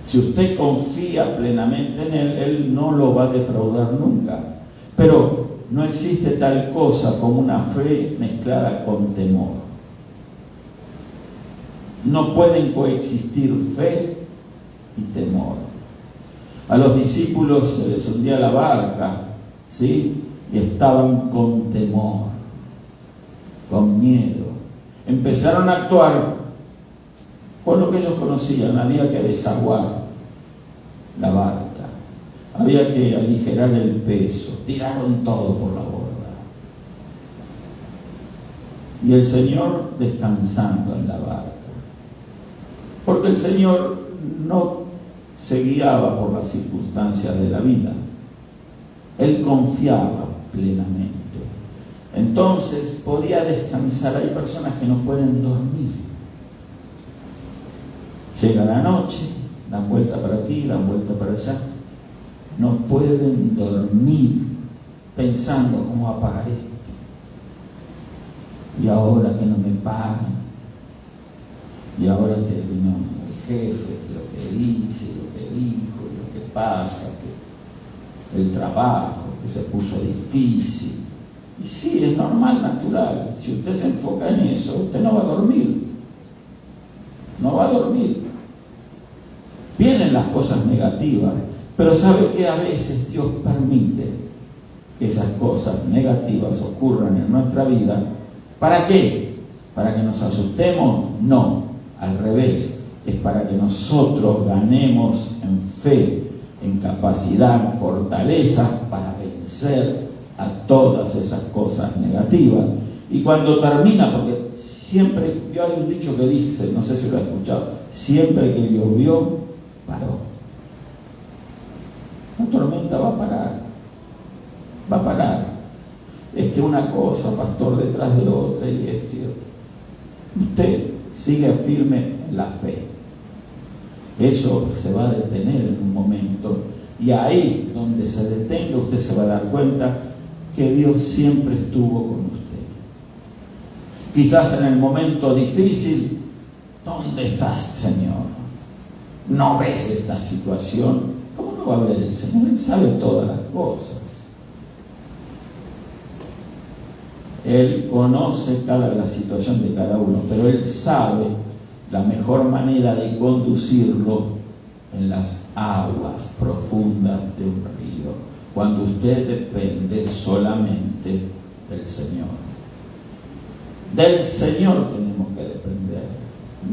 Si usted confía plenamente en Él no lo va a defraudar nunca. Pero no existe tal cosa como una fe mezclada con temor. No pueden coexistir fe y temor. A los discípulos se les hundía la barca, ¿sí? Y estaban con temor, con miedo. Empezaron a actuar con lo que ellos conocían. Había que desaguar la barca, había que aligerar el peso. Tiraron todo por la borda. Y el Señor descansando en la barca. Porque el Señor no se guiaba por las circunstancias de la vida. Él confiaba plenamente. Entonces podía descansar. Hay personas que no pueden dormir. Llega la noche, dan vuelta para aquí, dan vuelta para allá. No pueden dormir pensando cómo apagar esto. Y ahora que no me pagan. Y ahora que vino el jefe, lo que dice, lo que dijo, lo que pasa, que el trabajo, que se puso difícil. Y sí, es normal, natural. Si usted se enfoca en eso, usted no va a dormir. No va a dormir. Vienen las cosas negativas, pero ¿sabe qué? A veces Dios permite que esas cosas negativas ocurran en nuestra vida. ¿Para qué? ¿Para que nos asustemos? No. Al revés, es para que nosotros ganemos en fe, en capacidad, en fortaleza para vencer a todas esas cosas negativas. Y cuando termina, porque siempre, yo hay un dicho que dice, no sé si lo he escuchado, siempre que llovió, paró. La tormenta va a parar, va a parar. es que una cosa, pastor, detrás de otra y esto y otro. Usted sigue firme en la fe. Eso se va a detener en un momento, y ahí donde se detenga usted se va a dar cuenta que Dios siempre estuvo con usted. Quizás en el momento difícil, ¿dónde estás, Señor? ¿No ves esta situación? ¿Cómo no va a ver el Señor? Él sabe todas las cosas. Él conoce la situación de cada uno, pero Él sabe la mejor manera de conducirlo en las aguas profundas de un río, cuando usted depende solamente del Señor. Del Señor tenemos que depender,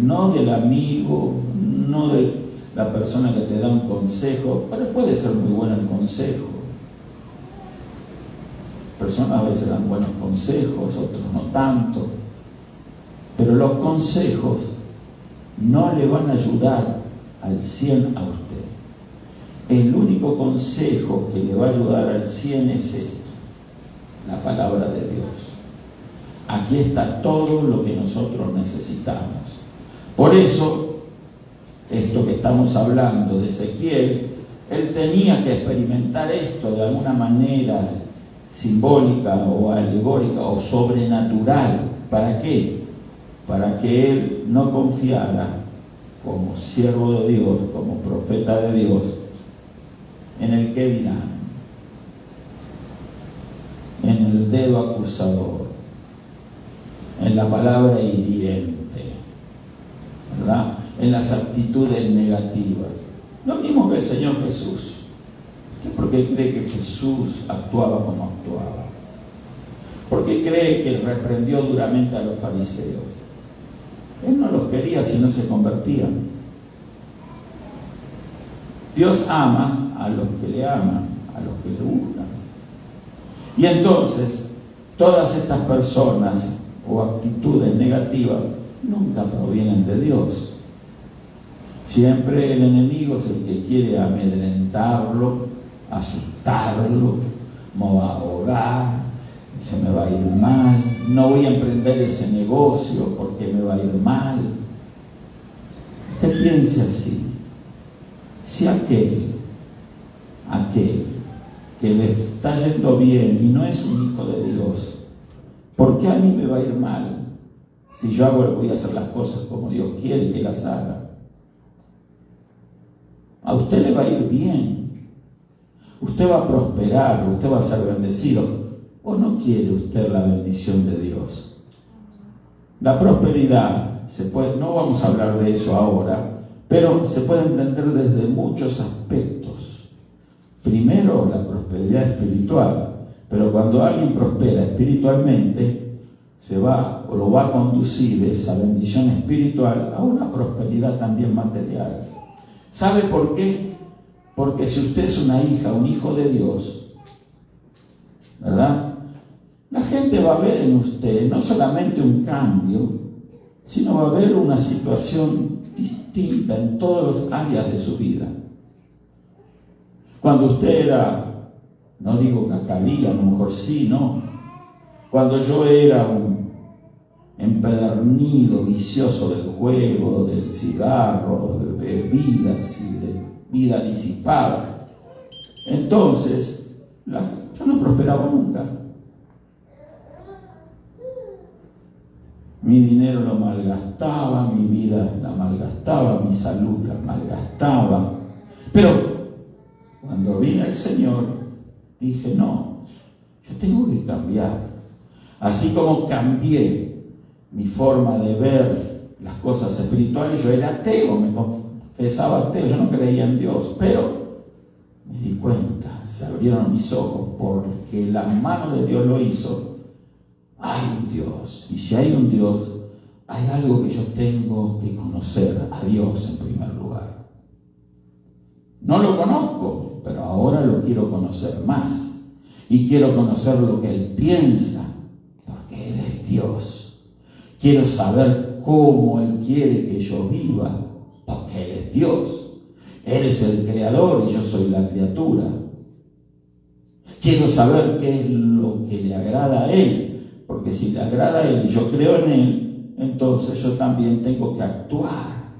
no del amigo, no de la persona que te da un consejo, pero puede ser muy bueno el consejo. Personas a veces dan buenos consejos, otros no tanto, pero los consejos no le van a ayudar al 100 a usted. El único consejo que le va a ayudar al 100 es esto: la palabra de Dios. Aquí está todo lo que nosotros necesitamos. Por eso, esto que estamos hablando de Ezequiel, él tenía que experimentar esto de alguna manera simbólica o alegórica o sobrenatural. ¿Para qué? Para que él no confiara como siervo de Dios, como profeta de Dios, en el qué dirán, en el dedo acusador, en la palabra hiriente, ¿verdad? En las actitudes negativas. Lo mismo que el Señor Jesús. ¿Usted por qué cree que Jesús actuaba como actuaba? ¿Por qué cree que reprendió duramente a los fariseos? Él no los quería si no se convertían. Dios ama a los que le aman, a los que le buscan. Y entonces, todas estas personas o actitudes negativas nunca provienen de Dios. Siempre el enemigo es el que quiere amedrentarlo, asustarlo, me va a ahogar, se me va a ir mal, no voy a emprender ese negocio porque me va a ir mal. Usted piense así: si aquel que le está yendo bien y no es un hijo de Dios, ¿por qué a mí me va a ir mal si yo voy a hacer las cosas como Dios quiere que las haga? A usted le va a ir bien, usted va a prosperar, usted va a ser bendecido. ¿O no quiere usted la bendición de Dios? La prosperidad no vamos a hablar de eso ahora, pero se puede entender desde muchos aspectos. Primero, la prosperidad espiritual, pero cuando alguien prospera espiritualmente, lo va a conducir esa bendición espiritual a una prosperidad también material. ¿Sabe por qué? Porque si usted es una hija, un hijo de Dios, ¿verdad? La gente va a ver en usted no solamente un cambio, sino va a ver una situación distinta en todas las áreas de su vida. Cuando usted era, no digo cacadilla, a lo mejor sí, no. Cuando yo era un empedernido, vicioso del juego, del cigarro, de bebidas y de vida disipada, entonces yo no prosperaba nunca. Mi dinero lo malgastaba, mi vida la malgastaba, mi salud la malgastaba. Pero cuando vine al Señor, dije: no, yo tengo que cambiar. Así como cambié mi forma de ver las cosas espirituales, yo era ateo, me confesaba ateo, yo no creía en Dios, pero me di cuenta, se abrieron mis ojos, porque la mano de Dios lo hizo. Hay un Dios, y si hay un Dios, hay algo que yo tengo que conocer: a Dios en primer lugar. No lo conozco, pero ahora lo quiero conocer más, y quiero conocer lo que Él piensa, porque Él es Dios. Quiero saber cómo Él quiere que yo viva, porque Él es Dios. Él es el creador y yo soy la criatura. Quiero saber qué es lo que le agrada a Él, porque si le agrada a Él y yo creo en Él, entonces yo también tengo que actuar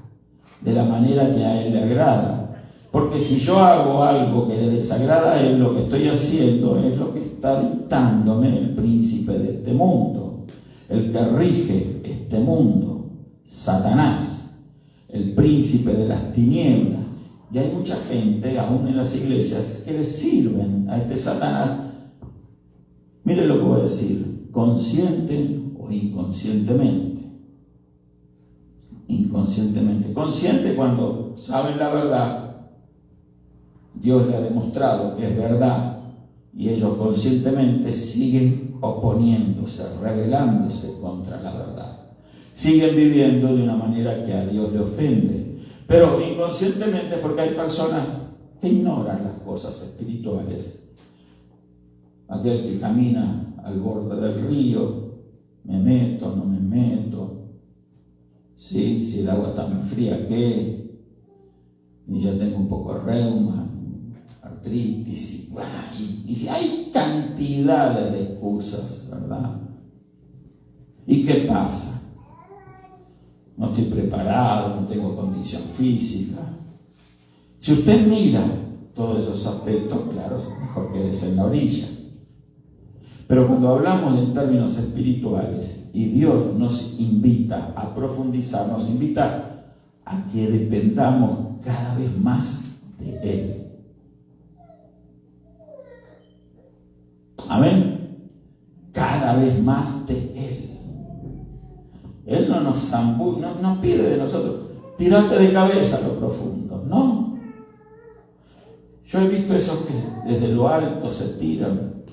de la manera que a Él le agrada. Porque si yo hago algo que le desagrada a Él, lo que estoy haciendo es lo que está dictándome el príncipe de este mundo, el que rige este mundo, Satanás, el príncipe de las tinieblas. Y hay mucha gente, aún en las iglesias, que le sirven a este Satanás. Mire lo que voy a decir, consciente o inconscientemente. Inconscientemente. Consciente cuando saben la verdad. Dios le ha demostrado que es verdad y ellos conscientemente siguen oponiéndose, rebelándose contra la verdad. Siguen viviendo de una manera que a Dios le ofende. Pero inconscientemente, porque hay personas que ignoran las cosas espirituales. Aquel que camina al borde del río, me meto, no me meto. Sí, si el agua está muy fría, ¿qué? Y ya tengo un poco de reuma, artritis, y si hay cantidades de excusas, ¿verdad? ¿Y qué pasa? No estoy preparado, no tengo condición física. Si usted mira todos esos aspectos, claro, es mejor quédese en la orilla. Pero cuando hablamos en términos espirituales y Dios nos invita a profundizar, nos invita a que dependamos cada vez más de Él. Amén. Cada vez más de Él. Él no nos no pide de nosotros, tirate de cabeza a lo profundo. No. Yo he visto esos que desde lo alto se tiran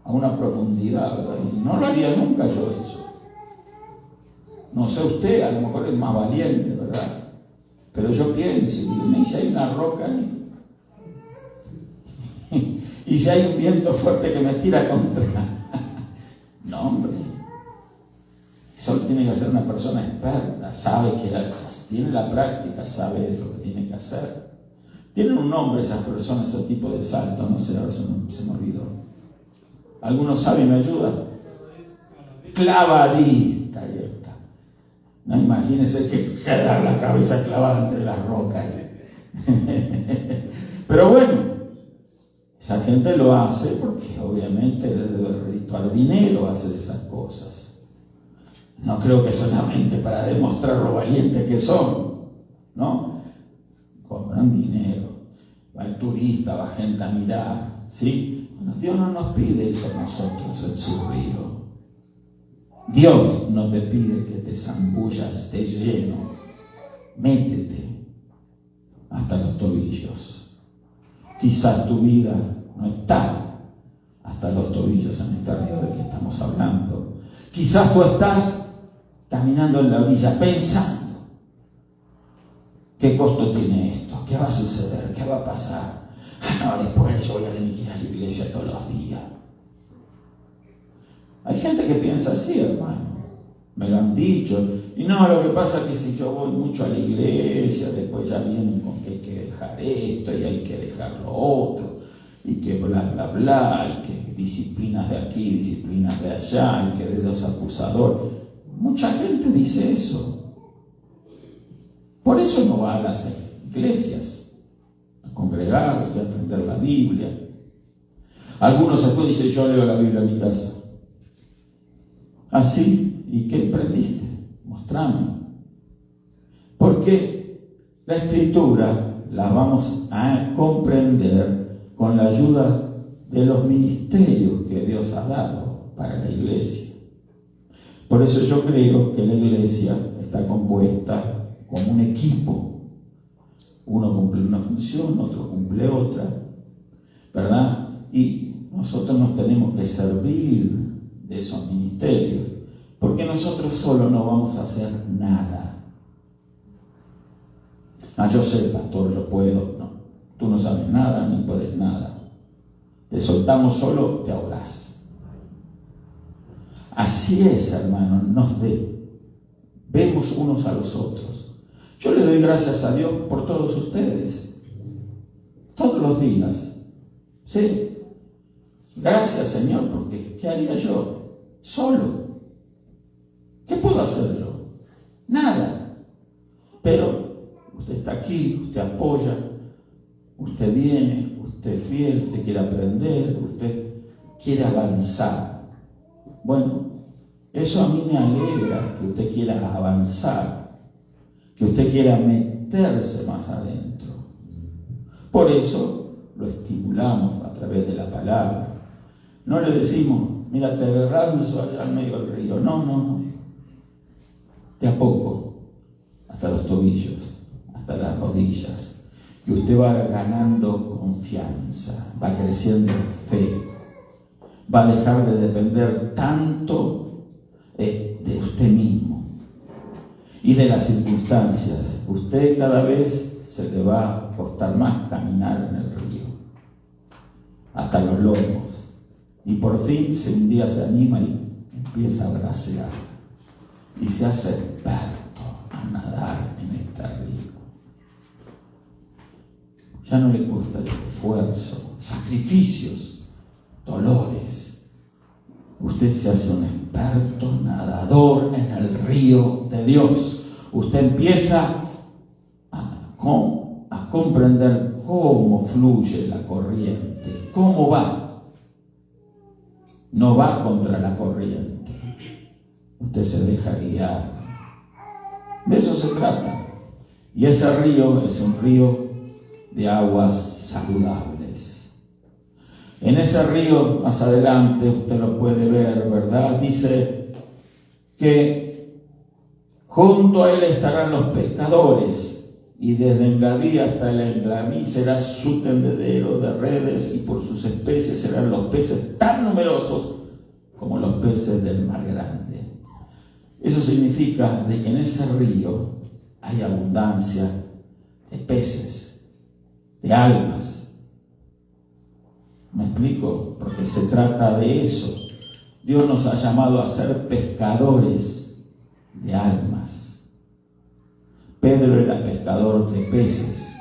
a una profundidad, ¿verdad? Y no lo haría nunca yo eso. No sé usted, a lo mejor es más valiente, ¿verdad? Pero yo pienso, y si hay una roca ahí, y si hay un viento fuerte que me tira contra, no, hombre, eso tiene que ser una persona experta, sabe que tiene la práctica, sabe eso lo que tiene que hacer. Tienen un nombre esas personas, ese tipo de salto, no sé, a ver se me olvidó. ¿Algunos saben? ¿Me ayudan? Clavadista, ahí está. No, imagínense que queda la cabeza clavada entre las rocas. Pero bueno, esa gente lo hace porque obviamente le debe redituar dinero, hacer esas cosas. No creo que solamente para demostrar lo valientes que son, ¿no? Cobran dinero, va el turista, va gente a mirar, ¿sí? Bueno, Dios no nos pide eso a nosotros en su río. Dios no te pide que te zambullas, estés lleno. Métete hasta los tobillos. Quizás tu vida no está hasta los tobillos en este río del que estamos hablando. Quizás tú estás caminando en la orilla pensando, ¿qué costo tiene esto? ¿Qué va a suceder? ¿Qué va a pasar? No, después yo voy a tener que ir a la iglesia todos los días. Hay gente que piensa así, hermano. Me lo han dicho. Y no, lo que pasa es que si yo voy mucho a la iglesia, después ya vienen con que hay que dejar esto y hay que dejar lo otro, y que bla, bla, bla, y que disciplinas de aquí, disciplinas de allá, y que dedos acusadores. Mucha gente dice eso. Por eso no va a las iglesias, a congregarse, a aprender la Biblia. Algunos después dicen, yo leo la Biblia en mi casa. ¿Así? ¿Y qué aprendiste? Mostrame. Porque la Escritura la vamos a comprender con la ayuda de los ministerios que Dios ha dado para la iglesia. Por eso yo creo que la iglesia está compuesta como un equipo. Uno cumple una función, otro cumple otra, ¿verdad? Y nosotros nos tenemos que servir de esos ministerios, porque nosotros solo no vamos a hacer nada. Yo sé, pastor, yo puedo. No, tú no sabes nada ni puedes nada. Te soltamos solo, te ahogás. Así es, hermano, nos vemos unos a los otros. Yo le doy gracias a Dios por todos ustedes, todos los días. Sí. Gracias, Señor, porque ¿qué haría yo? Solo. ¿Qué puedo hacer yo? Nada. Pero usted está aquí, usted apoya, usted viene, usted es fiel, usted quiere aprender, usted quiere avanzar. Bueno, eso a mí me alegra, que usted quiera avanzar, que usted quiera meterse más adentro. Por eso lo estimulamos a través de la palabra. No le decimos, mira, te lanzo allá en medio del río. No. De a poco, hasta los tobillos, hasta las rodillas. Y usted va ganando confianza, va creciendo en fe. Va a dejar de depender tanto de usted mismo y de las circunstancias. Usted cada vez se le va a costar más caminar en el río, hasta los lomos. Y por fin un día se anima y empieza a bracear y se hace experto a nadar en este río. Ya no le cuesta el esfuerzo, sacrificios, dolores. Usted se hace un experto nadador en el río de Dios. Usted empieza a comprender cómo fluye la corriente, cómo va. No va contra la corriente. Usted se deja guiar. De eso se trata. Y ese río es un río de aguas saludables. En ese río, más adelante, usted lo puede ver, ¿verdad? Dice que junto a él estarán los pescadores, y desde Engadí hasta el Englaví será su tendedero de redes, y por sus especies serán los peces tan numerosos como los peces del mar grande. Eso significa de que en ese río hay abundancia de peces, de almas. ¿Me explico? Porque se trata de eso. Dios nos ha llamado a ser pescadores de almas. Pedro era pescador de peces.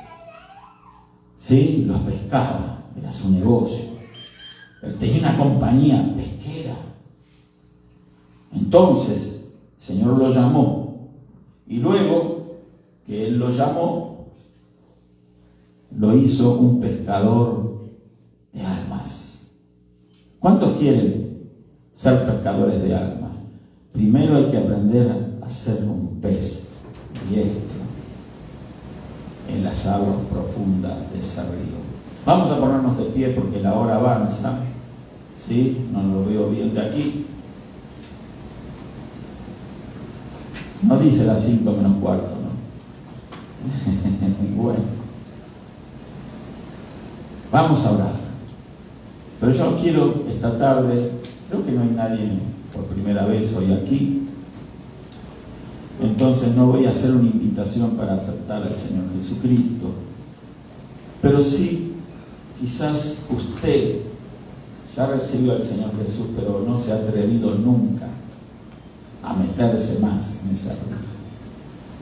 Sí, los pescaba, era su negocio. Él tenía una compañía pesquera. Entonces, el Señor lo llamó. Y luego que Él lo llamó, lo hizo un pescador de almas. ¿Cuántos quieren ser pescadores de almas? Primero hay que aprender a ser un pez diestro en las aguas profundas de ese río. Vamos a ponernos de pie porque la hora avanza. ¿Sí? No lo veo bien de aquí. No dice las 5 menos cuarto, ¿no? Bueno. Vamos a orar. Pero yo quiero esta tarde, creo que no hay nadie por primera vez hoy aquí. Entonces no voy a hacer una invitación para aceptar al Señor Jesucristo. Pero sí, quizás usted ya recibió al Señor Jesús, pero no se ha atrevido nunca a meterse más en esa ruta.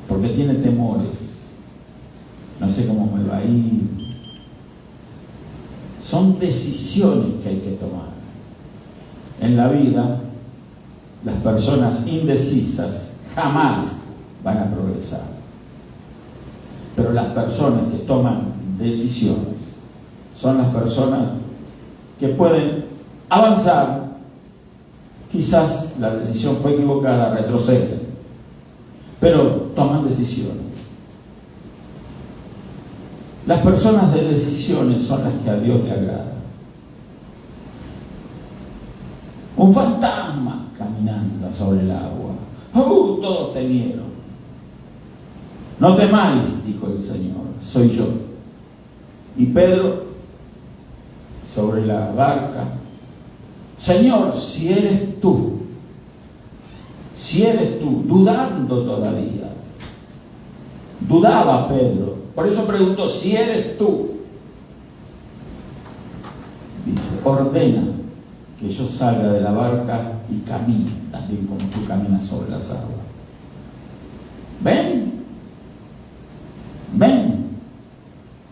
Porque tiene temores. No sé cómo me va a ir. Son decisiones que hay que tomar. En la vida, las personas indecisas jamás van a progresar. Pero las personas que toman decisiones son las personas que pueden avanzar. Quizás la decisión fue equivocada, retroceden, pero toman decisiones. Las personas de decisiones son las que a Dios le agradan. Un fantasma caminando sobre el agua. Todos temieron. No temáis, dijo el Señor, soy yo. Y Pedro, sobre la barca, Señor, si eres tú, dudando todavía. Dudaba Pedro. Por eso preguntó, si eres tú. Dice, ordena que yo salga de la barca y camine, también como tú caminas sobre las aguas. ¿Ven?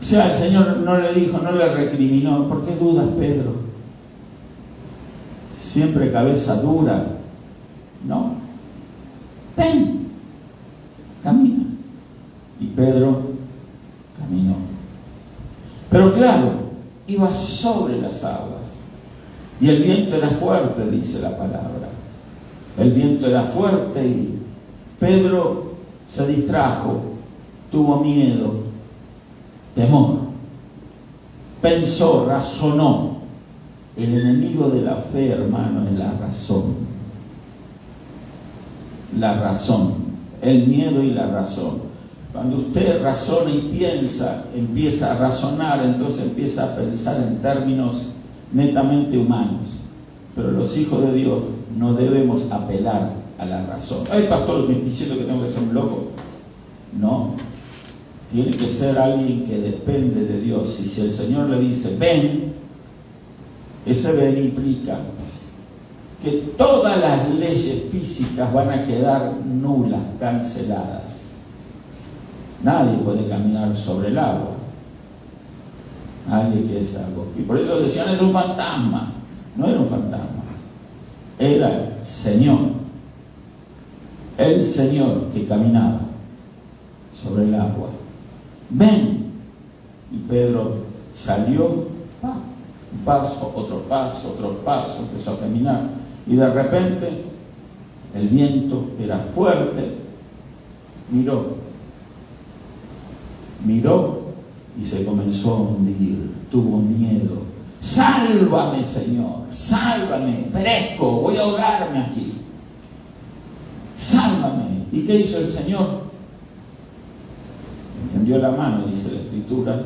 O sea, el Señor no le dijo, no le recriminó. ¿Por qué dudas, Pedro? Siempre cabeza dura. No. Ven, camina. Y Pedro caminó. Pero claro, iba sobre las aguas. Y el viento era fuerte, dice la palabra. El viento era fuerte y Pedro se distrajo, tuvo miedo, temor. Pensó, razonó. El enemigo de la fe, hermano, es la razón. La razón. El miedo y la razón. Cuando usted razona y piensa, empieza a razonar, entonces empieza a pensar en términos netamente humanos. Pero los hijos de Dios no debemos apelar a la razón. Ay, pastor, me está diciendo que tengo que ser un loco. No. Tiene que ser alguien que depende de Dios. Y si el Señor le dice, ven, ese ven implica que todas las leyes físicas van a quedar nulas, canceladas. Nadie puede caminar sobre el agua. Nadie que es algo. Por eso decían, es un fantasma. No era un fantasma. Era el Señor. El Señor que caminaba sobre el agua. Ven. Y Pedro salió, un paso, otro paso, empezó a caminar. Y de repente el viento era fuerte. Miró y se comenzó a hundir. Tuvo miedo. Sálvame, Señor, sálvame, perezco, voy a ahogarme aquí. Sálvame. ¿Y qué hizo el Señor? Extendió la mano, dice la Escritura,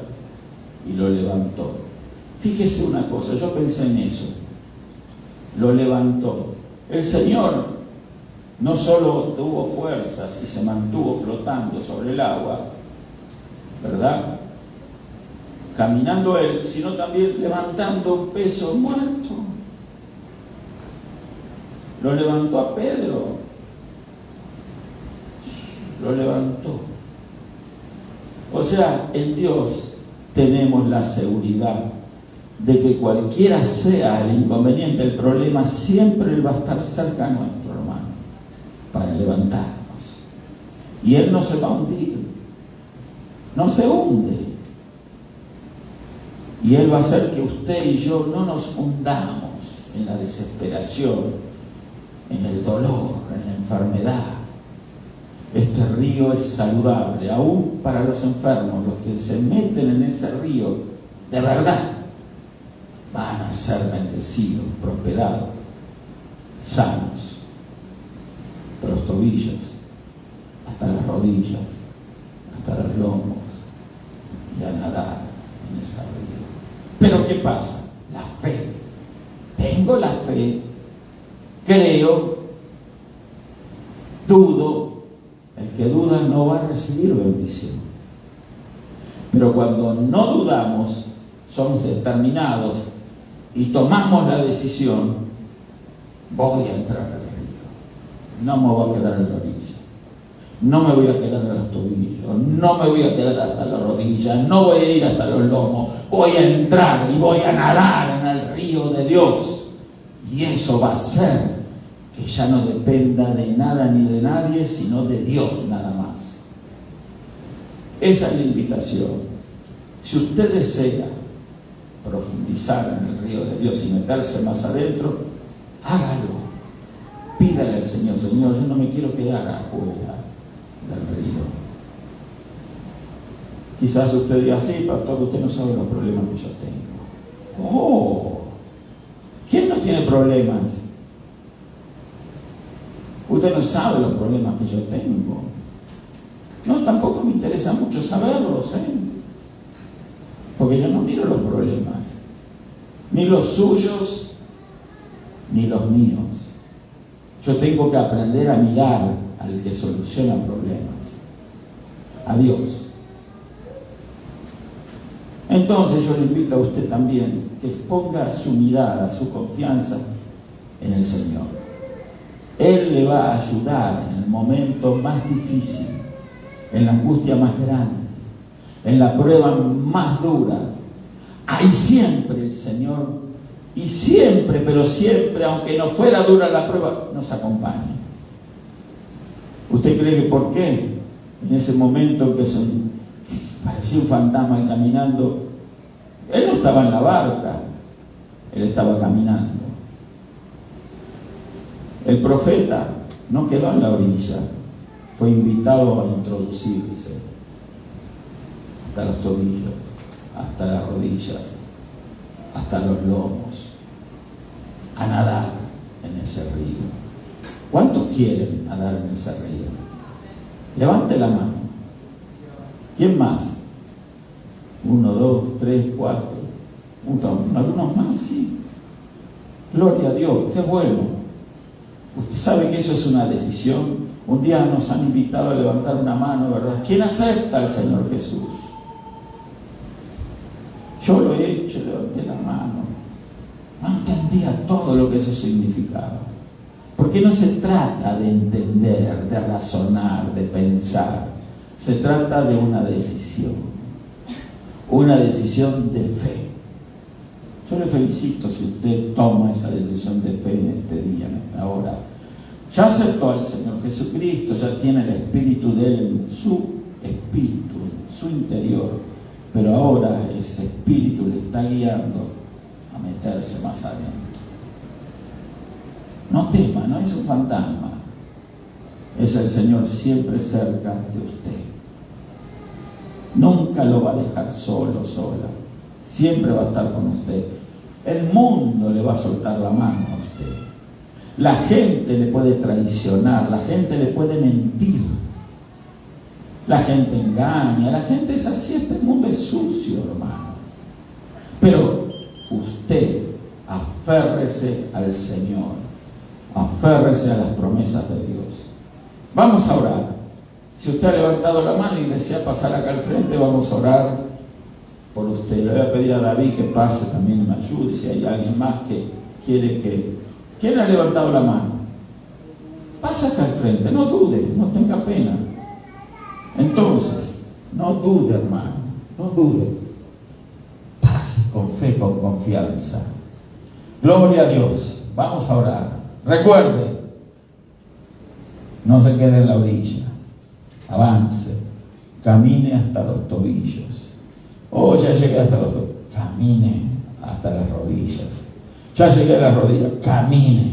y lo levantó. Fíjese una cosa, yo pensé en eso. Lo levantó. El Señor no solo tuvo fuerzas y se mantuvo flotando sobre el agua, ¿verdad?, caminando él, sino también levantando un peso muerto. Lo levantó a Pedro. Lo levantó. O sea, en Dios tenemos la seguridad de que cualquiera sea el inconveniente, el problema, siempre Él va a estar cerca nuestro, hermano, para levantarnos. Y Él no se va a hundir. No se hunde. Y Él va a hacer que usted y yo no nos hundamos en la desesperación, en el dolor, en la enfermedad. Este río es saludable, aún para los enfermos. Los que se meten en ese río, de verdad, van a ser bendecidos, prosperados, sanos, de los tobillos, hasta las rodillas, hasta los lomos, y a nadar en ese río. Pero ¿qué pasa? La fe. Tengo la fe, creo, dudo. El que duda no va a recibir bendición. Pero cuando no dudamos, somos determinados y tomamos la decisión, voy a entrar al río. No me voy a quedar en la orilla. No me voy a quedar en los tobillos, no me voy a quedar hasta la rodilla, no voy a ir hasta los lomos, voy a entrar y voy a nadar en el río de Dios. Y eso va a hacer que ya no dependa de nada ni de nadie, sino de Dios nada más. Esa es la invitación. Si usted desea profundizar en el río de Dios y meterse más adentro, hágalo. Pídale al Señor, Señor, yo no me quiero quedar afuera del río. Quizás usted diga, sí, pastor, usted no sabe los problemas que yo tengo. Oh, ¿quién no tiene problemas? Usted no sabe los problemas que yo tengo. No, tampoco me interesa mucho saberlos, porque yo no miro los problemas, ni los suyos, ni los míos. Yo tengo que aprender a mirar al que soluciona problemas, a Dios. Entonces yo le invito a usted también que ponga su mirada, su confianza en el Señor. Él le va a ayudar en el momento más difícil, en la angustia más grande, en la prueba más dura, ahí siempre el Señor, y siempre, pero siempre, aunque no fuera dura la prueba, nos acompaña. ¿Usted cree que por qué? En ese momento que parecía un fantasma caminando, Él no estaba en la barca, Él estaba caminando. El profeta no quedó en la orilla, fue invitado a introducirse hasta los tobillos, hasta las rodillas, hasta los lomos, a nadar en ese río. ¿Cuántos quieren nadar en ese río? Levante la mano. ¿Quién más? 1, 2, 3, 4. Algunos más, sí. Gloria a Dios, qué bueno. Usted sabe que eso es una decisión. Un día nos han invitado a levantar una mano, ¿verdad? ¿Quién acepta al Señor Jesús? Yo lo he hecho, levanté la mano. No entendía todo lo que eso significaba. Porque no se trata de entender, de razonar, de pensar. Se trata de una decisión. Una decisión de fe. Yo le felicito si usted toma esa decisión de fe en este día, en esta hora. Ya aceptó al Señor Jesucristo, ya tiene el Espíritu de Él en su espíritu, en su interior. Pero ahora ese Espíritu le está guiando a meterse más adentro. No tema, no es un fantasma. Es el Señor siempre cerca de usted. Nunca lo va a dejar solo, sola. Siempre va a estar con usted. El mundo le va a soltar la mano a usted. La gente le puede traicionar, la gente le puede mentir. La gente engaña, la gente es así, este mundo es sucio, hermano. Pero usted aférrese al Señor, aférrese a las promesas de Dios. Vamos a orar. Si usted ha levantado la mano y desea pasar acá al frente, vamos a orar por usted. Le voy a pedir a David que pase también, me ayude, si hay alguien más que quiere que... ¿Quién ha levantado la mano? Pasa acá al frente, no dude, no tenga pena. Entonces, no dude, hermano, no dude. Pase con fe, con confianza. Gloria a Dios. Vamos a orar. Recuerde, no se quede en la orilla. Avance, camine hasta los tobillos. Oh, ya llegué hasta los tobillos. Camine hasta las rodillas. Ya llegué a las rodillas. Camine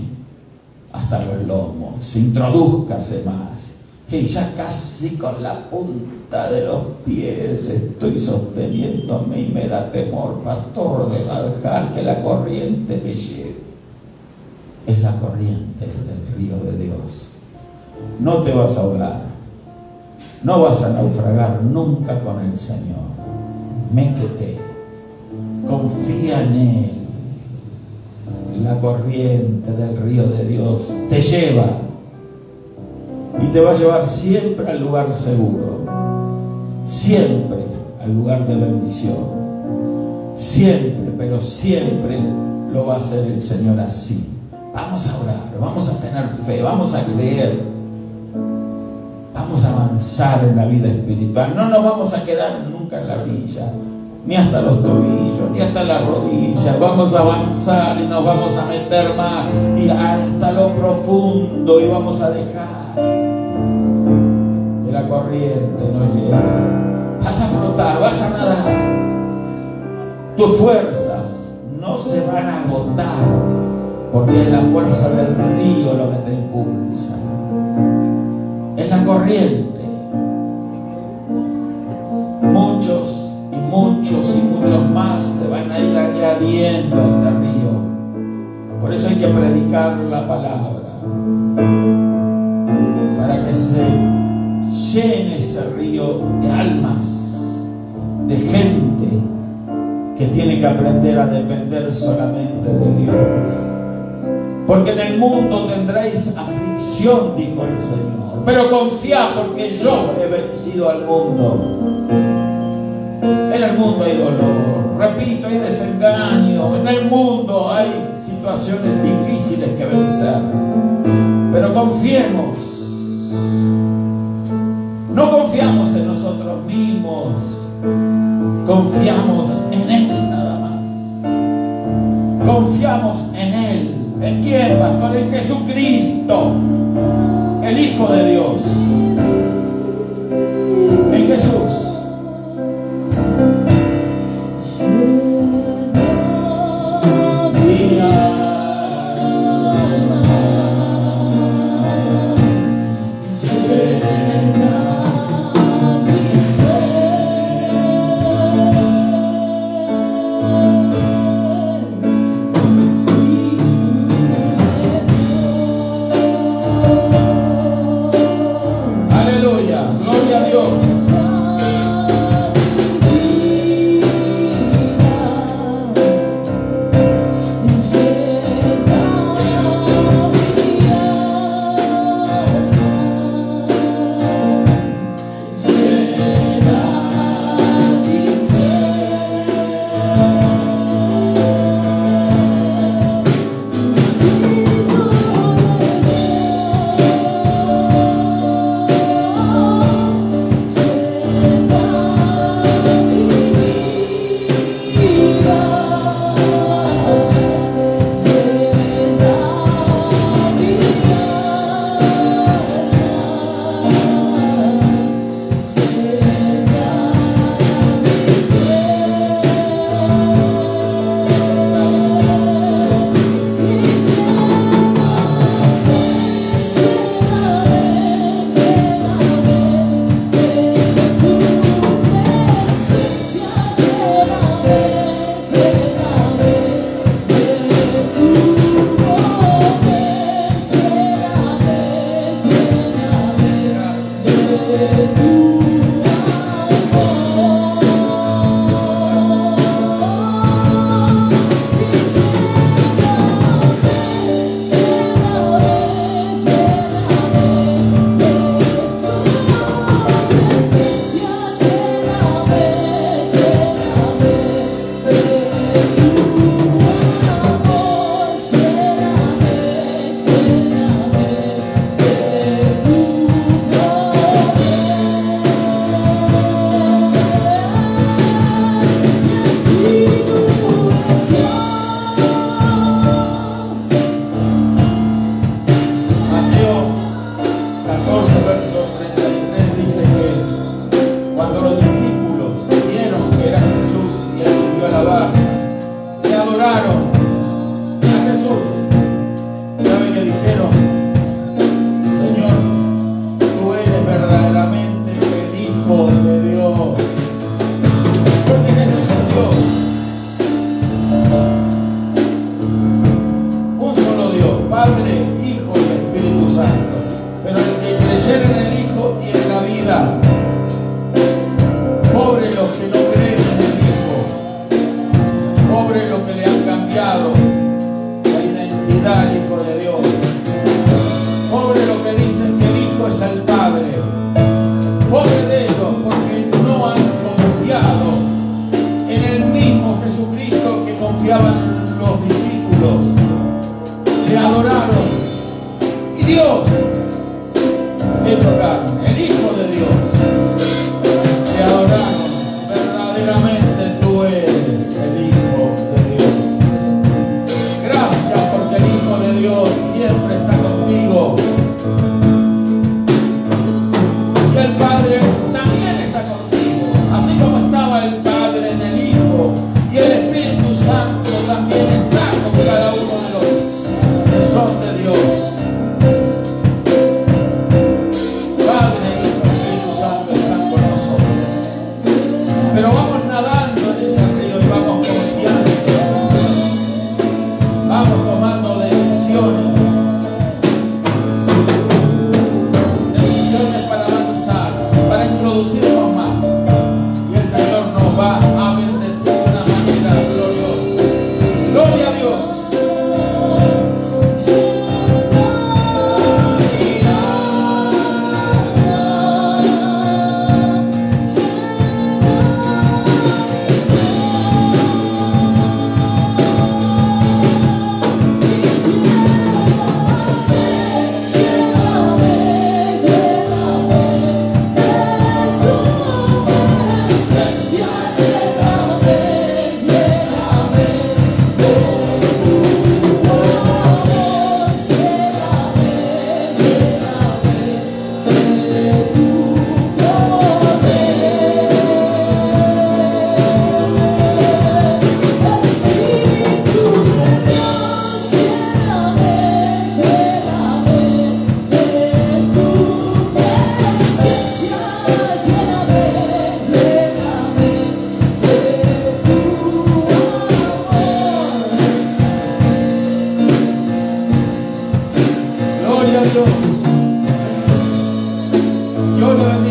hasta los lomos. Introdúzcase más. Y ya casi con la punta de los pies estoy sosteniéndome y me da temor, pastor, de dejar que la corriente me lleve. Es la corriente del río de Dios. No te vas a ahogar. No vas a naufragar nunca con el Señor. Métete. Confía en Él. La corriente del río de Dios te lleva y te va a llevar siempre al lugar seguro, siempre al lugar de bendición, siempre, pero siempre lo va a hacer el Señor así. Vamos a orar, vamos a tener fe, vamos a creer, vamos a avanzar en la vida espiritual. No nos vamos a quedar nunca en la orilla, ni hasta los tobillos, ni hasta las rodillas. Vamos a avanzar y nos vamos a meter más y hasta lo profundo, y vamos a dejar que la corriente nos lleve. Vas a flotar, vas a nadar. Tus fuerzas no se van a agotar, porque es la fuerza del río lo que te impulsa. Es la corriente. Muchos y muchos más se van a ir añadiendo a este río. Por eso hay que predicar la palabra, para que se llene ese río de almas, de gente que tiene que aprender a depender solamente de Dios. Porque en el mundo tendréis aflicción, dijo el Señor, pero confiad, porque yo he vencido al mundo. En el mundo hay dolor, repito, hay desengaño, en el mundo hay situaciones difíciles que vencer, pero confiemos. No confiamos en nosotros mismos, Confiamos en Él nada más. Confiamos en Él. ¿En quién, pastor? En Jesucristo, el Hijo de Dios. En Jesús.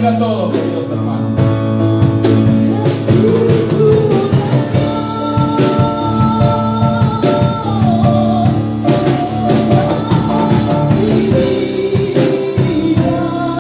bendiga a todos, queridos hermanos.